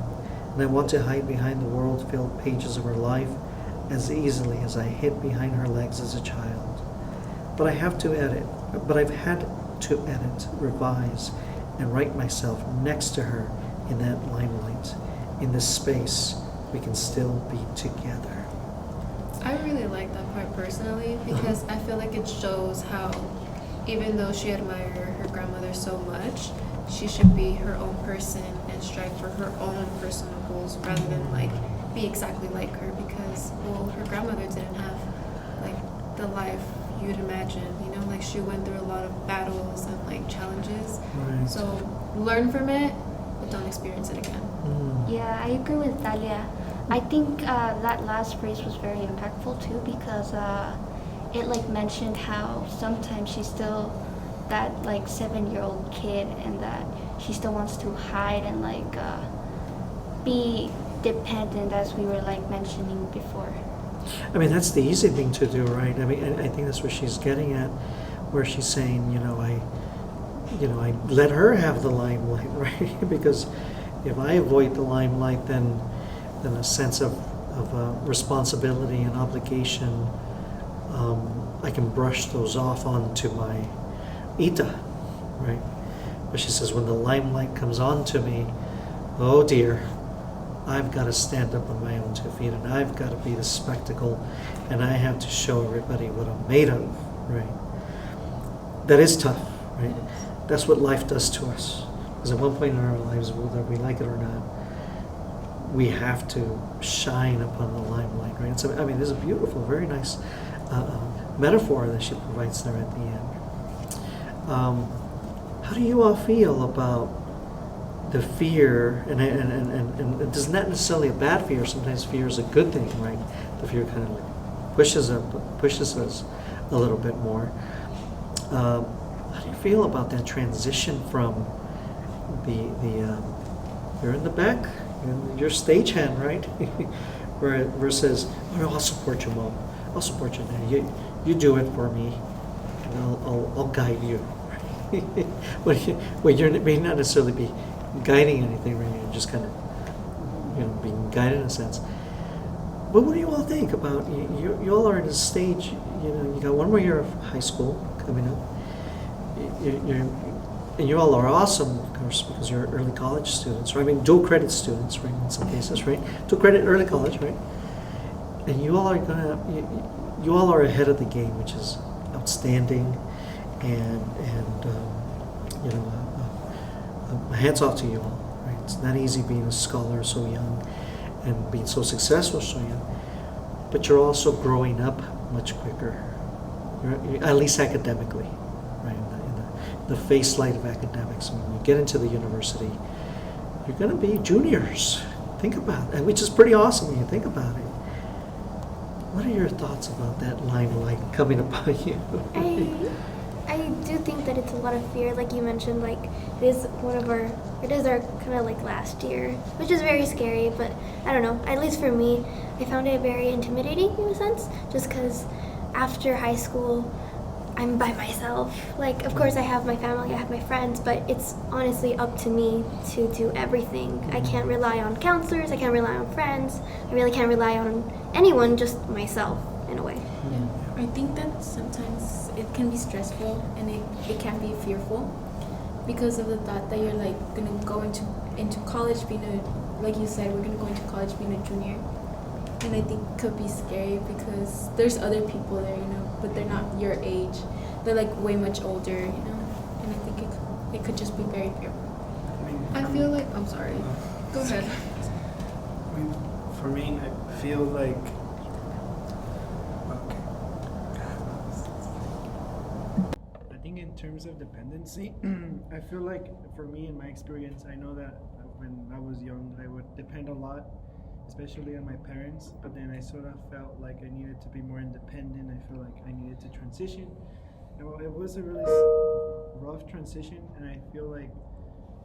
and I want to hide behind the world-filled pages of her life as easily as I hid behind her legs as a child. But I've had to edit, revise, and write myself next to her in that limelight. In this space, we can still be together." I really like that part personally because I feel like it shows how, even though she admired her grandmother so much, she should be her own person and strive for her own personal goals rather than like be exactly like her, because well, her grandmother didn't have like the life you'd imagine, you know, like she went through a lot of battles and like challenges. Right. So learn from it, but don't experience it again. Yeah, I agree with Dalia. I think that last phrase was very impactful too, because it like mentioned how sometimes she's still that like 7-year-old kid and that she still wants to hide and like be dependent, as we were like mentioning before. I mean, that's the easy thing to do, right? I mean, I think that's what she's getting at, where she's saying, I let her have the limelight, right? Because if I avoid the limelight, then a sense of responsibility and obligation, I can brush those off onto my Ita, right? But she says, when the limelight comes onto me, oh dear, I've got to stand up on my own 2 feet, and I've got to be the spectacle, and I have to show everybody what I'm made of, right? That is tough, right? That's what life does to us. Because at one point in our lives, whether we like it or not, we have to shine upon the limelight, right? So, I mean, there's a beautiful, very nice metaphor that she provides there at the end. How do you all feel about the fear, and it's not necessarily a bad fear, sometimes fear is a good thing, right? The fear kind of like pushes us a little bit more. How do you feel about that transition from you're in the back, you're stagehand, right? Versus, oh no, I'll support you, Mom. I'll support you, Dad. You do it for me, and I'll guide you. Well, you may not necessarily be guiding anything, right? You're just kind of, being guided in a sense. But what do you all think about you all are at a stage? You got one more year of high school coming up. And you all are awesome, of course, because you're early college students, right? I mean, dual credit students, right? In some cases, right? Dual credit early college, right? And you all are you all are ahead of the game, which is outstanding, and my hats off to you all, right? It's not easy being a scholar so young and being so successful so young, but you're also growing up much quicker, at least academically, right? In the face light of academics. When you get into the university, you're going to be juniors. Think about it, which is pretty awesome when you think about it. What are your thoughts about that limelight coming upon you? I do think that it's a lot of fear, like you mentioned. Like it is our kind of like last year, which is very scary. But I don't know. At least for me, I found it very intimidating in a sense, just because after high school, I'm by myself. Like, of course, I have my family, I have my friends, but it's honestly up to me to do everything. I can't rely on counselors. I can't rely on friends. I really can't rely on anyone, just myself in a way. Yeah. I think that sometimes it can be stressful and it can be fearful because of the thought that you're like gonna go into college like you said, we're gonna go into college being a junior, and I think it could be scary because there's other people there, but they're not your age. They're like way much older, and I think it could just be very fearful. I feel like, I'm sorry. Go ahead. I mean, for me, I feel like in terms of dependency, I feel like for me, in my experience, I know that when I was young, I would depend a lot, especially on my parents, but then I sort of felt like I needed to be more independent. I feel like I needed to transition. And it was a really rough transition, and I feel like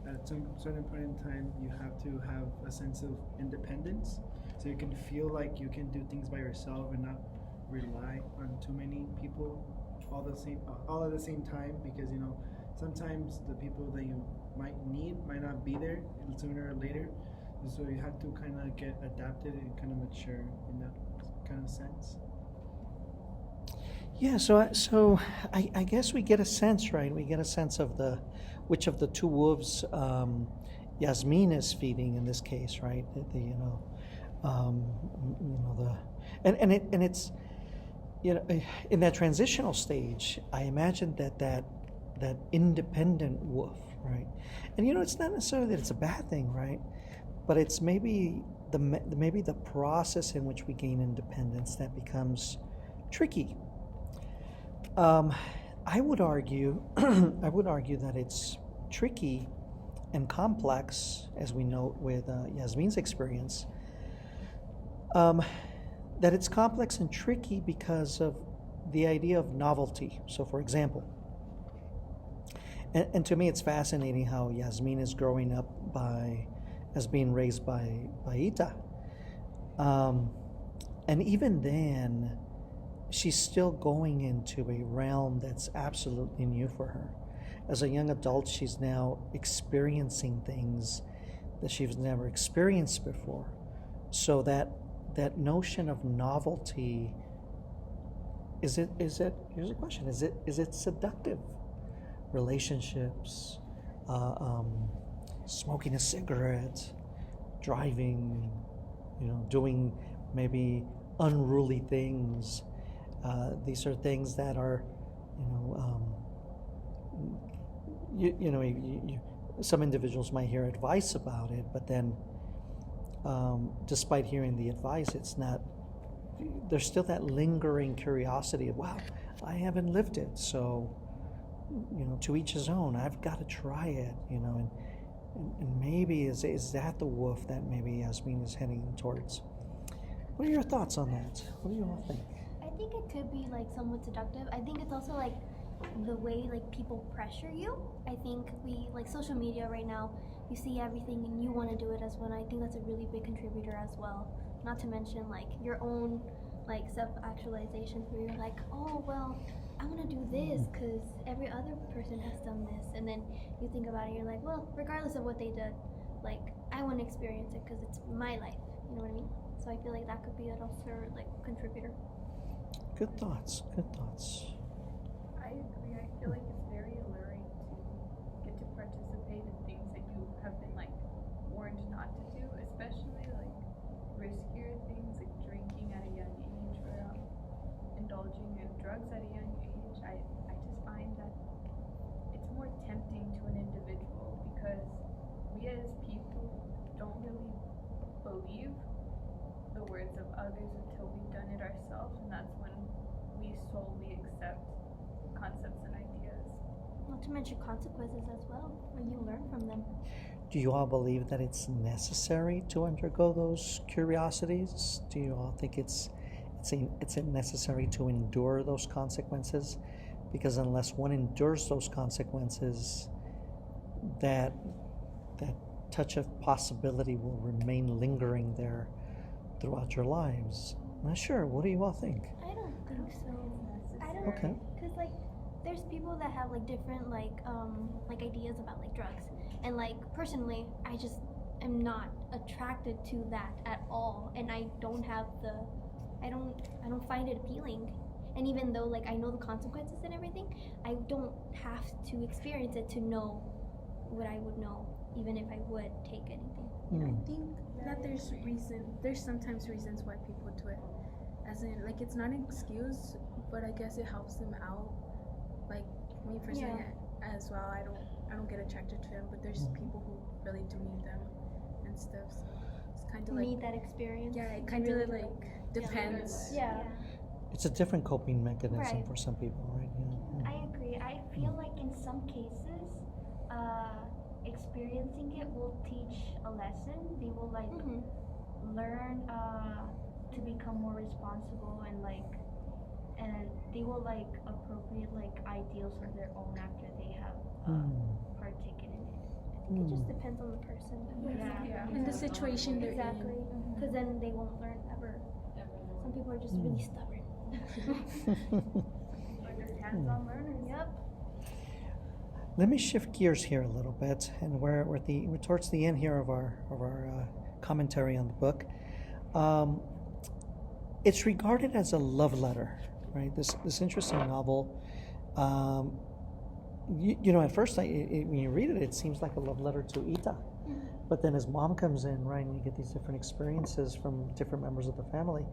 at some certain point in time, you have to have a sense of independence, so you can feel like you can do things by yourself and not rely on too many people all at the same time, because sometimes the people that you might need might not be there sooner or later, and so you have to kind of get adapted and kind of mature in that kind of sense. Yeah, so I guess we get a sense, right? We get a sense of which of the two wolves Yasmin is feeding in this case, right? It's in that transitional stage, I imagine that independent wolf, right? And it's not necessarily that it's a bad thing, right? But it's maybe the process in which we gain independence that becomes tricky. I would argue that it's tricky and complex, as we note with Yasmin's experience. That it's complex and tricky because of the idea of novelty. So, for example, and to me it's fascinating how Yasmin is growing up as being raised by Ita. And even then, she's still going into a realm that's absolutely new for her. As a young adult, she's now experiencing things that she's never experienced before. So that notion of novelty, here's a question, is it seductive? Relationships, smoking a cigarette, driving, doing maybe unruly things. These are things that are, some individuals might hear advice about it, but then despite hearing the advice, it's not, there's still that lingering curiosity of, wow, I haven't lived it, so, to each his own. I've got to try it, and maybe is that the wolf that maybe Yasmin is heading towards? What are your thoughts on that? What do you all think? I think it could be like somewhat seductive. I think it's also like the way like people pressure you. I think we like social media right now, you see everything and you want to do it as well. And I think that's a really big contributor as well. Not to mention like your own like self-actualization where you're like, oh well, I want to do this because every other person has done this, and then you think about it, you're like, well, regardless of what they did, like I want to experience it because it's my life. You know what I mean? So I feel like that could be an also like contributor. Good thoughts. Good thoughts. I agree. I feel like it's very alluring to get to participate in things that you have been like warned not to do, especially like riskier things like drinking at a young age or indulging in drugs at a young age. I just find that it's more tempting to an individual because we as people don't really believe the words of others until we've done it ourselves, and that's when we solely accept concepts and ideas. Not to mention consequences as well, when you learn from them. Do you all believe that it's necessary to undergo those curiosities? Do you all think it's necessary to endure those consequences? Because unless one endures those consequences, that touch of possibility will remain lingering there throughout your lives. Not sure. What do you all think? I don't think so. I don't. Okay. Because like, there's people that have like different like ideas about like drugs, and like personally, I just am not attracted to that at all, and I don't find it appealing. And even though like I know the consequences and everything, I don't have to experience it to know what I would know, even if I would take anything. I think that there's sometimes reasons why people do it. As in, like, it's not an excuse, but I guess it helps them out. Like, me personally as well, I don't get attracted to them, but there's people who really do need them and stuff, so it's kind of like... Need that experience. Yeah, it kind of like depends. Yeah. It's a different coping mechanism Right. for some people, right? Yeah. I agree. I feel like in some cases, experiencing it will teach a lesson. They will like learn to become more responsible and they will like appropriate like ideals of their own after they have partaken in it. I think it just depends on the person. Yeah. And the situation they're exactly. in. Because then they won't learn ever. Some people are just really stubborn. Like a hands-on learners. Yep. Let me shift gears here a little bit, and we're towards the end here of our commentary on the book. It's regarded as a love letter, right? This interesting novel. At first, when you read it, it seems like a love letter to Ita. But then his mom comes in, right, and you get these different experiences from different members of the family.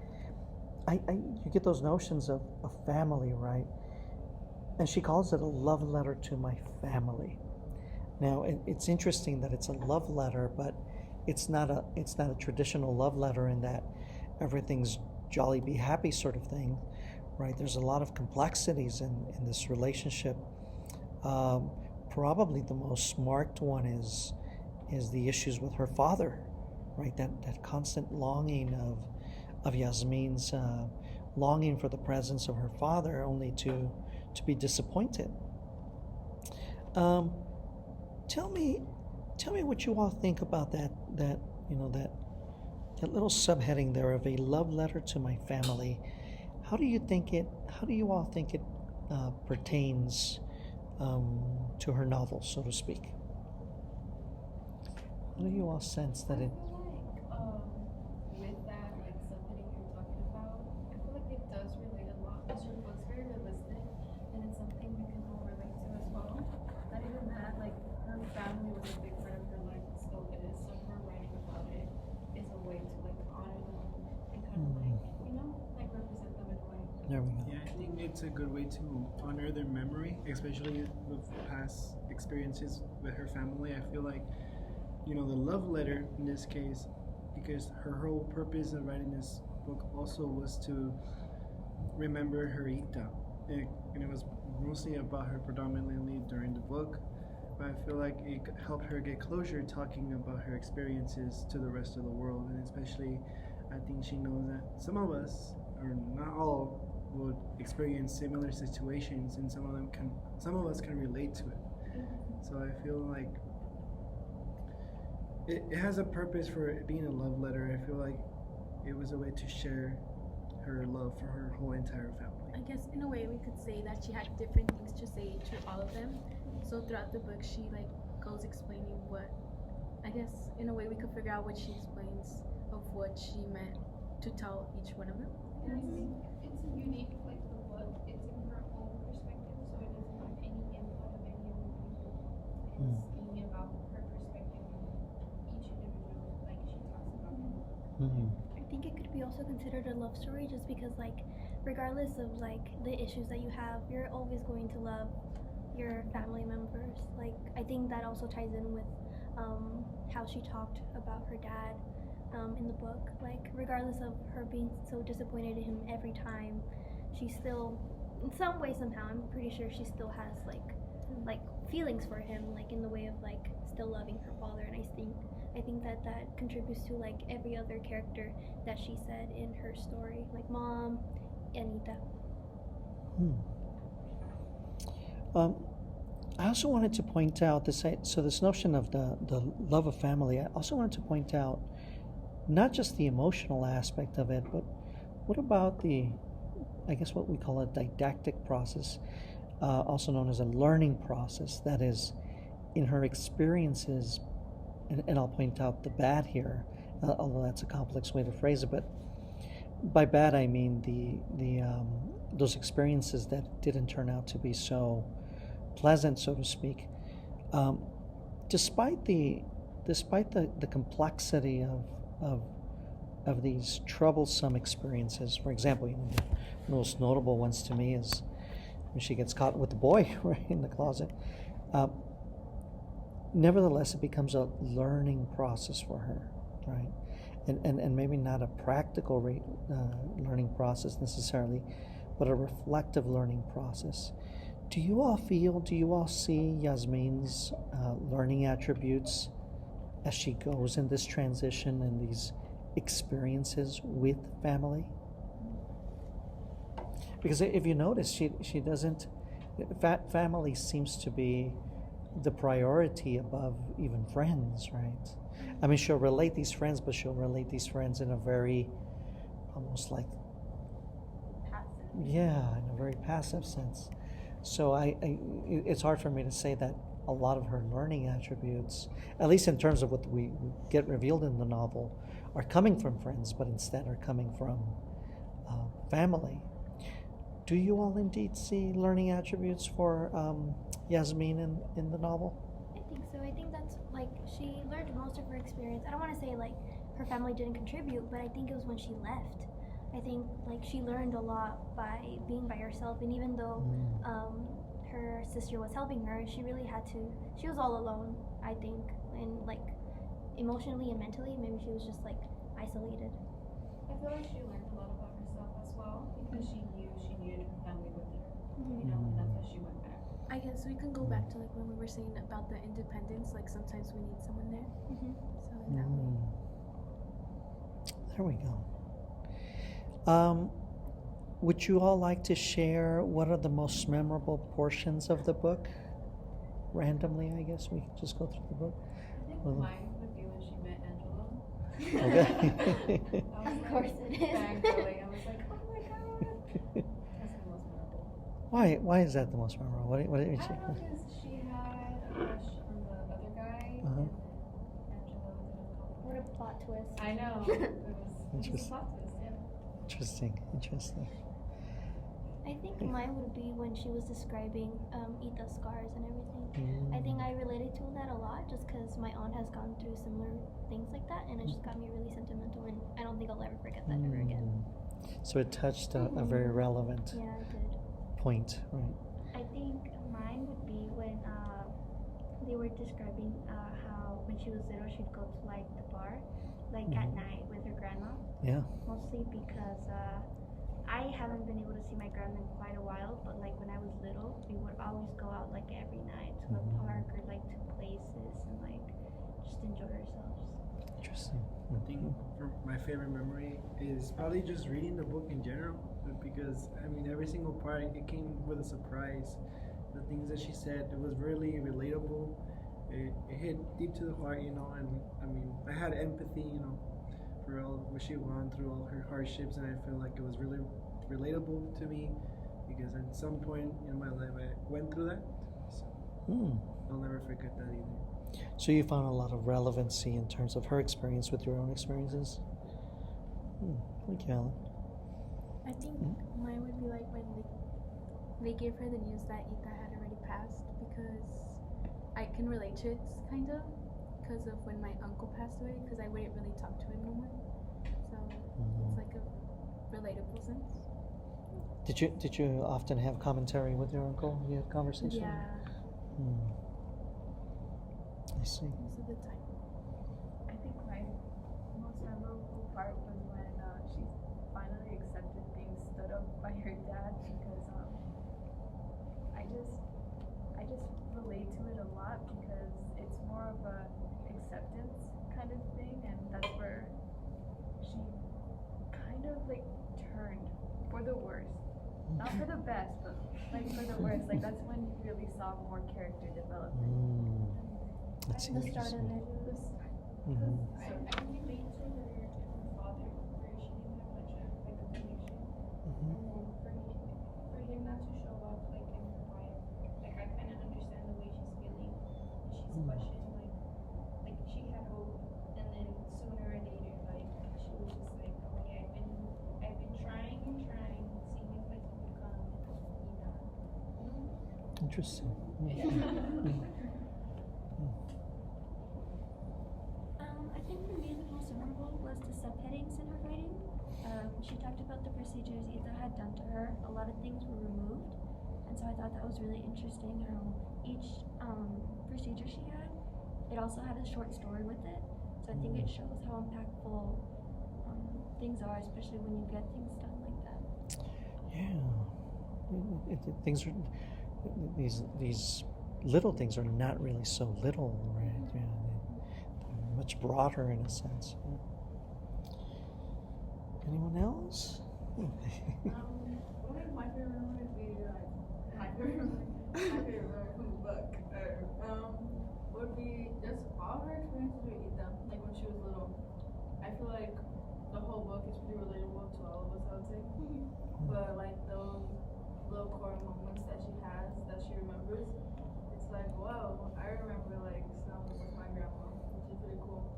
You get those notions of a family, right? And she calls it a love letter to my family. Now, it's interesting that it's a love letter, but it's not a traditional love letter in that everything's jolly be happy sort of thing, right? There's a lot of complexities in this relationship. Probably the most marked one is the issues with her father, right? That constant longing of Yasmin's longing for the presence of her father, only to be disappointed. Tell me what you all think about that little subheading there of a love letter to my family. How do you all think it pertains to her novel, so to speak? How do you all sense that it? With that, like something you're talking about, I feel like it does relate a lot because your book's very realistic and it's something we can all relate to as well. Not even that, like her family was a big part of her life and still is, so her writing about it There we go. Yeah, I think it's a good way to honor their memory, especially with past experiences with her family. I feel like, the love letter in this case, because her whole purpose of writing this book also was to remember her Ita. And it was mostly about her predominantly during the book. But I feel like it helped her get closure talking about her experiences to the rest of the world. And especially, I think she knows that some of us, or not all, would experience similar situations, and some of us can relate to it. So I feel like it has a purpose for it being a love letter. I feel like it was a way to share her love for her whole entire family. I guess in a way we could say that she had different things to say to all of them. So throughout the book she goes explaining what, I guess in a way we could figure out what she explains of what she meant to tell each one of them. It's unique, the book. It's in her own perspective, so it doesn't have any input of any other people. It's speaking about her perspective of each individual, she talks about it. I think it could be also considered a love story just because regardless of the issues that you have, you're always going to love your family members. I think that also ties in with how she talked about her dad in the book. Regardless of her being so disappointed in him every time, she still, in some way, somehow, I'm pretty sure she still has feelings for him, in the way of still loving her father. And I think that contributes to every other character that she said in her story, Mom, Anita. I also wanted to point out this notion of the love of family. I also wanted to point out not just the emotional aspect of it, but what about what we call a didactic process, also known as a learning process, that is, in her experiences, and I'll point out the bad here, although that's a complex way to phrase it, but by bad I mean those experiences that didn't turn out to be so pleasant, so to speak. Despite the complexity of these troublesome experiences, for example, the most notable ones to me is when she gets caught with the boy right in the closet. Nevertheless, it becomes a learning process for her, right? And maybe not a practical learning process necessarily, but a reflective learning process. Do you all see Yasmin's learning attributes as she goes in this transition and these experiences with family? Because if you notice, she doesn't, family seems to be the priority above even friends, right? I mean, she'll relate these friends, but she'll relate these friends in a very, almost passive. Yeah, in a very passive sense. So it's hard for me to say that a lot of her learning attributes, at least in terms of what we get revealed in the novel, are coming from friends, but instead are coming from family. Do you all indeed see learning attributes for Yasmin in the novel? I think so. I think that's she learned most of her experience. I don't want to say her family didn't contribute, but I think it was when she left. I think she learned a lot by being by herself, and even though her sister was helping her, she was all alone, I think, and emotionally and mentally, maybe she was just isolated. I feel like she learned a lot about herself as well because she knew she needed her family with her, and that's why she went back. I guess we can go back to when we were saying about the independence, sometimes we need someone there. So in that way. There we go. Would you all like to share what are the most memorable portions of the book? Randomly, I guess we just go through the book. I think mine would be when she met Angelo. Okay. Of course it is. I was like, oh my god. That's the most memorable. Why is that the most memorable? What I don't know, because she had a crush on the other guy, and Angelo didn't call What a plot twist. I know. It was a plot twist, yeah. Interesting. I think mine would be when she was describing Ita's scars and everything. I think I related to that a lot just because my aunt has gone through similar things like that, and it just got me really sentimental, and I don't think I'll ever forget that ever again. So it touched a very relevant Yeah, I did. point, right? I think mine would be when they were describing how when she was little she'd go to like the bar, like at night with her grandma. Yeah. Mostly because I haven't been able to see my grandma in quite a while, but like when I was little, we would always go out like every night to a park or like to places and like just enjoy ourselves. Interesting. I think for my favorite memory is probably just reading the book in general, because I mean every single part it came with a surprise. The things that she said, it was really relatable. It hit deep to the heart, you know, and I mean I had empathy, you know, for all what she went through, all her hardships, and I feel like it was really relatable to me because at some point in my life I went through that. So I'll never forget that either. So you found a lot of relevancy in terms of her experience with your own experiences? Thank you, Alan. I think mine would be like when they gave her the news that Ita had already passed, because I can relate to it kind of because of when my uncle passed away, because I wouldn't really talk to him no more. So it's like a relatable sense. Did you often have commentary with your uncle? You had conversation? Yeah. I see. Most of the time. I think my most memorable part was when she finally accepted being stood up by her dad, because I just relate to it a lot because it's more of a acceptance kind of thing, and that's where she kind of like turned for the worst. Not for the best, but like for the worst. Like that's when you really saw more character development. That's The start of interesting. it. I can relate to her father, where she didn't have much of like a connection. For him not to show up like in her life, like I kind of understand the way she's feeling. She's questioned like she had hope, and then sooner or later, like she was just like, oh yeah, I've been trying and trying, seeing if like he would come, and he not. Interesting. I think for me the most memorable was the subheadings in her writing. She talked about the procedures Ita had done to her. A lot of things were removed, and so I thought that was really interesting how each procedure she had, it also had a short story with it. So I think it shows how impactful things are, especially when you get things done like that. Yeah. Things are, these little things are not really so little, right? Yeah, they're much broader in a sense. Yeah. Anyone else? I think my favorite memory would be like my favorite memory from the book. Would be just all her experiences with Ita, like when she was little. I feel like the whole book is pretty relatable to all of us, I would say. But like those little core moments that she has, that she remembers, it's like, wow, I remember like some with my grandma, which is pretty cool.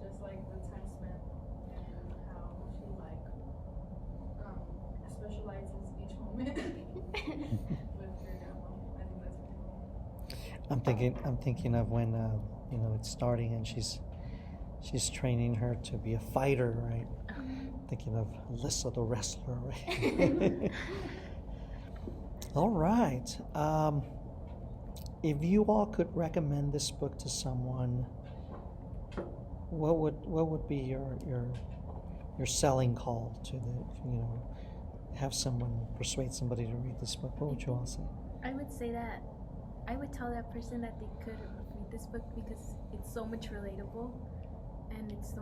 Just like the time spent and how she like specializes each moment with her grandma. I think that's pretty cool. I'm thinking of when it's starting and she's training her to be a fighter, right? Thinking of Alyssa the wrestler, right? All right. If you all could recommend this book to someone, what would be your selling call to have someone persuade somebody to read this book? What would you all say? I would say that I would tell that person that they could read this book because it's so much relatable, and it's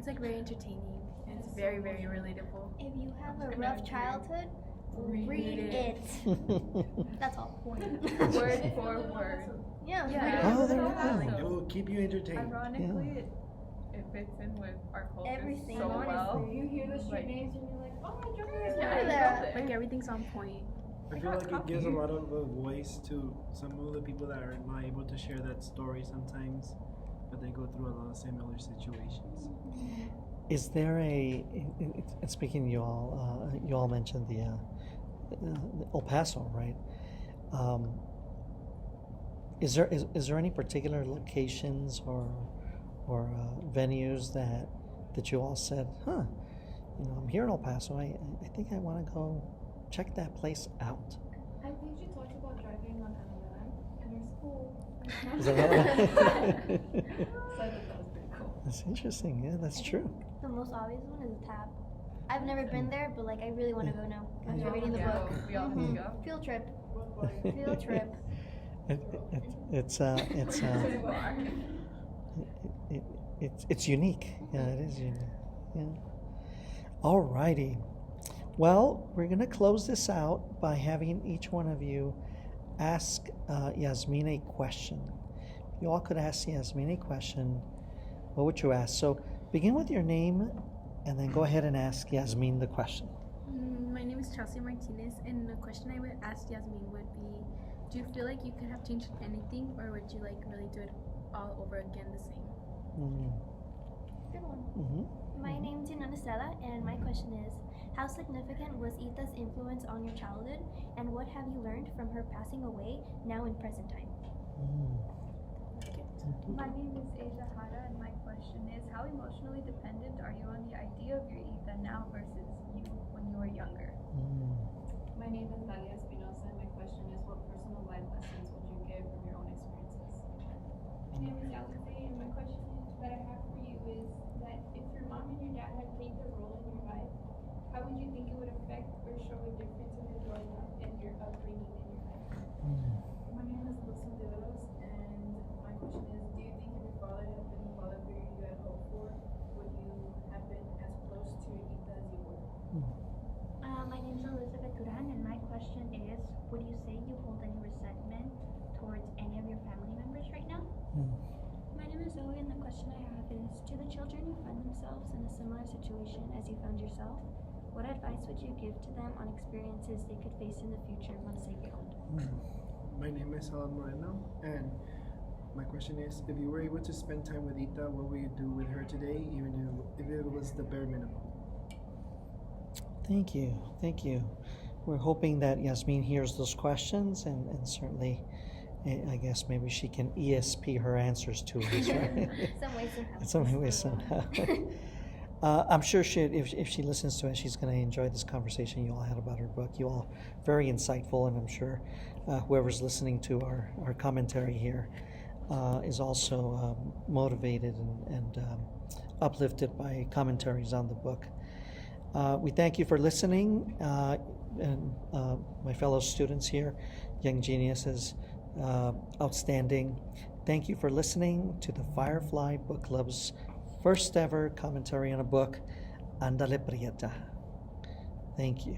like very entertaining, and it's very, very relatable. If you have a rough childhood, read it. That's all. Word for word. Yeah. Oh, there you It will keep you entertained. Ironically, it fits in with our culture Everything, so well. honestly. You hear the street Like- names and you're like, oh my god. Yeah. Like everything's on point. I feel like it gives a lot of a voice to some of the people that are not able to share that story sometimes, but they go through a lot of similar situations. Is there and speaking, you all mentioned the El Paso, right? Is there any particular locations or venues that you all said, I'm here in El Paso. I think I want to go check that place out. I think she talked about driving on Andale in her school. Is that right? So I thought that was pretty cool. That's interesting. Yeah, that's true. The most obvious one is a Tab. I've never been there, but like I really want to go now after reading the book. We all have to go. Field trip. Field trip. It's unique. Yeah, it is unique. Yeah. All righty. Well, we're going to close this out by having each one of you ask Yasmin a question. If you all could ask Yasmin a question, what would you ask? So begin with your name and then go ahead and ask Yasmin the question. My name is Chelsea Martinez, and the question I would ask Yasmin would be, do you feel like you could have changed anything, or would you like really do it all over again the same? Good one. Mm-hmm. My name's Yunana Stella, and my question is, how significant was Ita's influence on your childhood, and what have you learned from her passing away now in present time? My name is Asia Hara, and my question is, how emotionally dependent are you on the idea of your Ita now versus you when you were younger? My name is Dalia Espinosa, and my question is, what personal life lessons would you give from your own experiences? My name is Alice, and my question that I have for you is that if your mom and your dad had played their role in your life, how would you think it would affect or show a difference in your growing up and your upbringing in your life? My name is Wilson Deveros, and my question is, do you think if your father had been the father figure you had hoped for, would you have been as close to your Ita as you were? My name is Elizabeth Duran, and my question is, would you say you hold any resentment towards any of your family members right now? My name is Zoe, and the question I have is, to the children who find themselves in a similar situation as you found yourself, what advice would you give to them on experiences they could face in the future once they get older? My name is Alan Moreno, and my question is, if you were able to spend time with Ita, what would you do with her today, even if it was the bare minimum? Thank you. Thank you. We're hoping that Yasmin hears those questions, and certainly, I guess maybe she can ESP her answers to us, right? Some way, somehow. Some way, somehow. I'm sure if she listens to it, she's going to enjoy this conversation you all had about her book. You all very insightful, and I'm sure whoever's listening to our commentary here is also motivated and uplifted by commentaries on the book. We thank you for listening, and my fellow students here, Young Geniuses, outstanding. Thank you for listening to the Firefly Book Club's first ever commentary on a book, Andale Prieta. Thank you.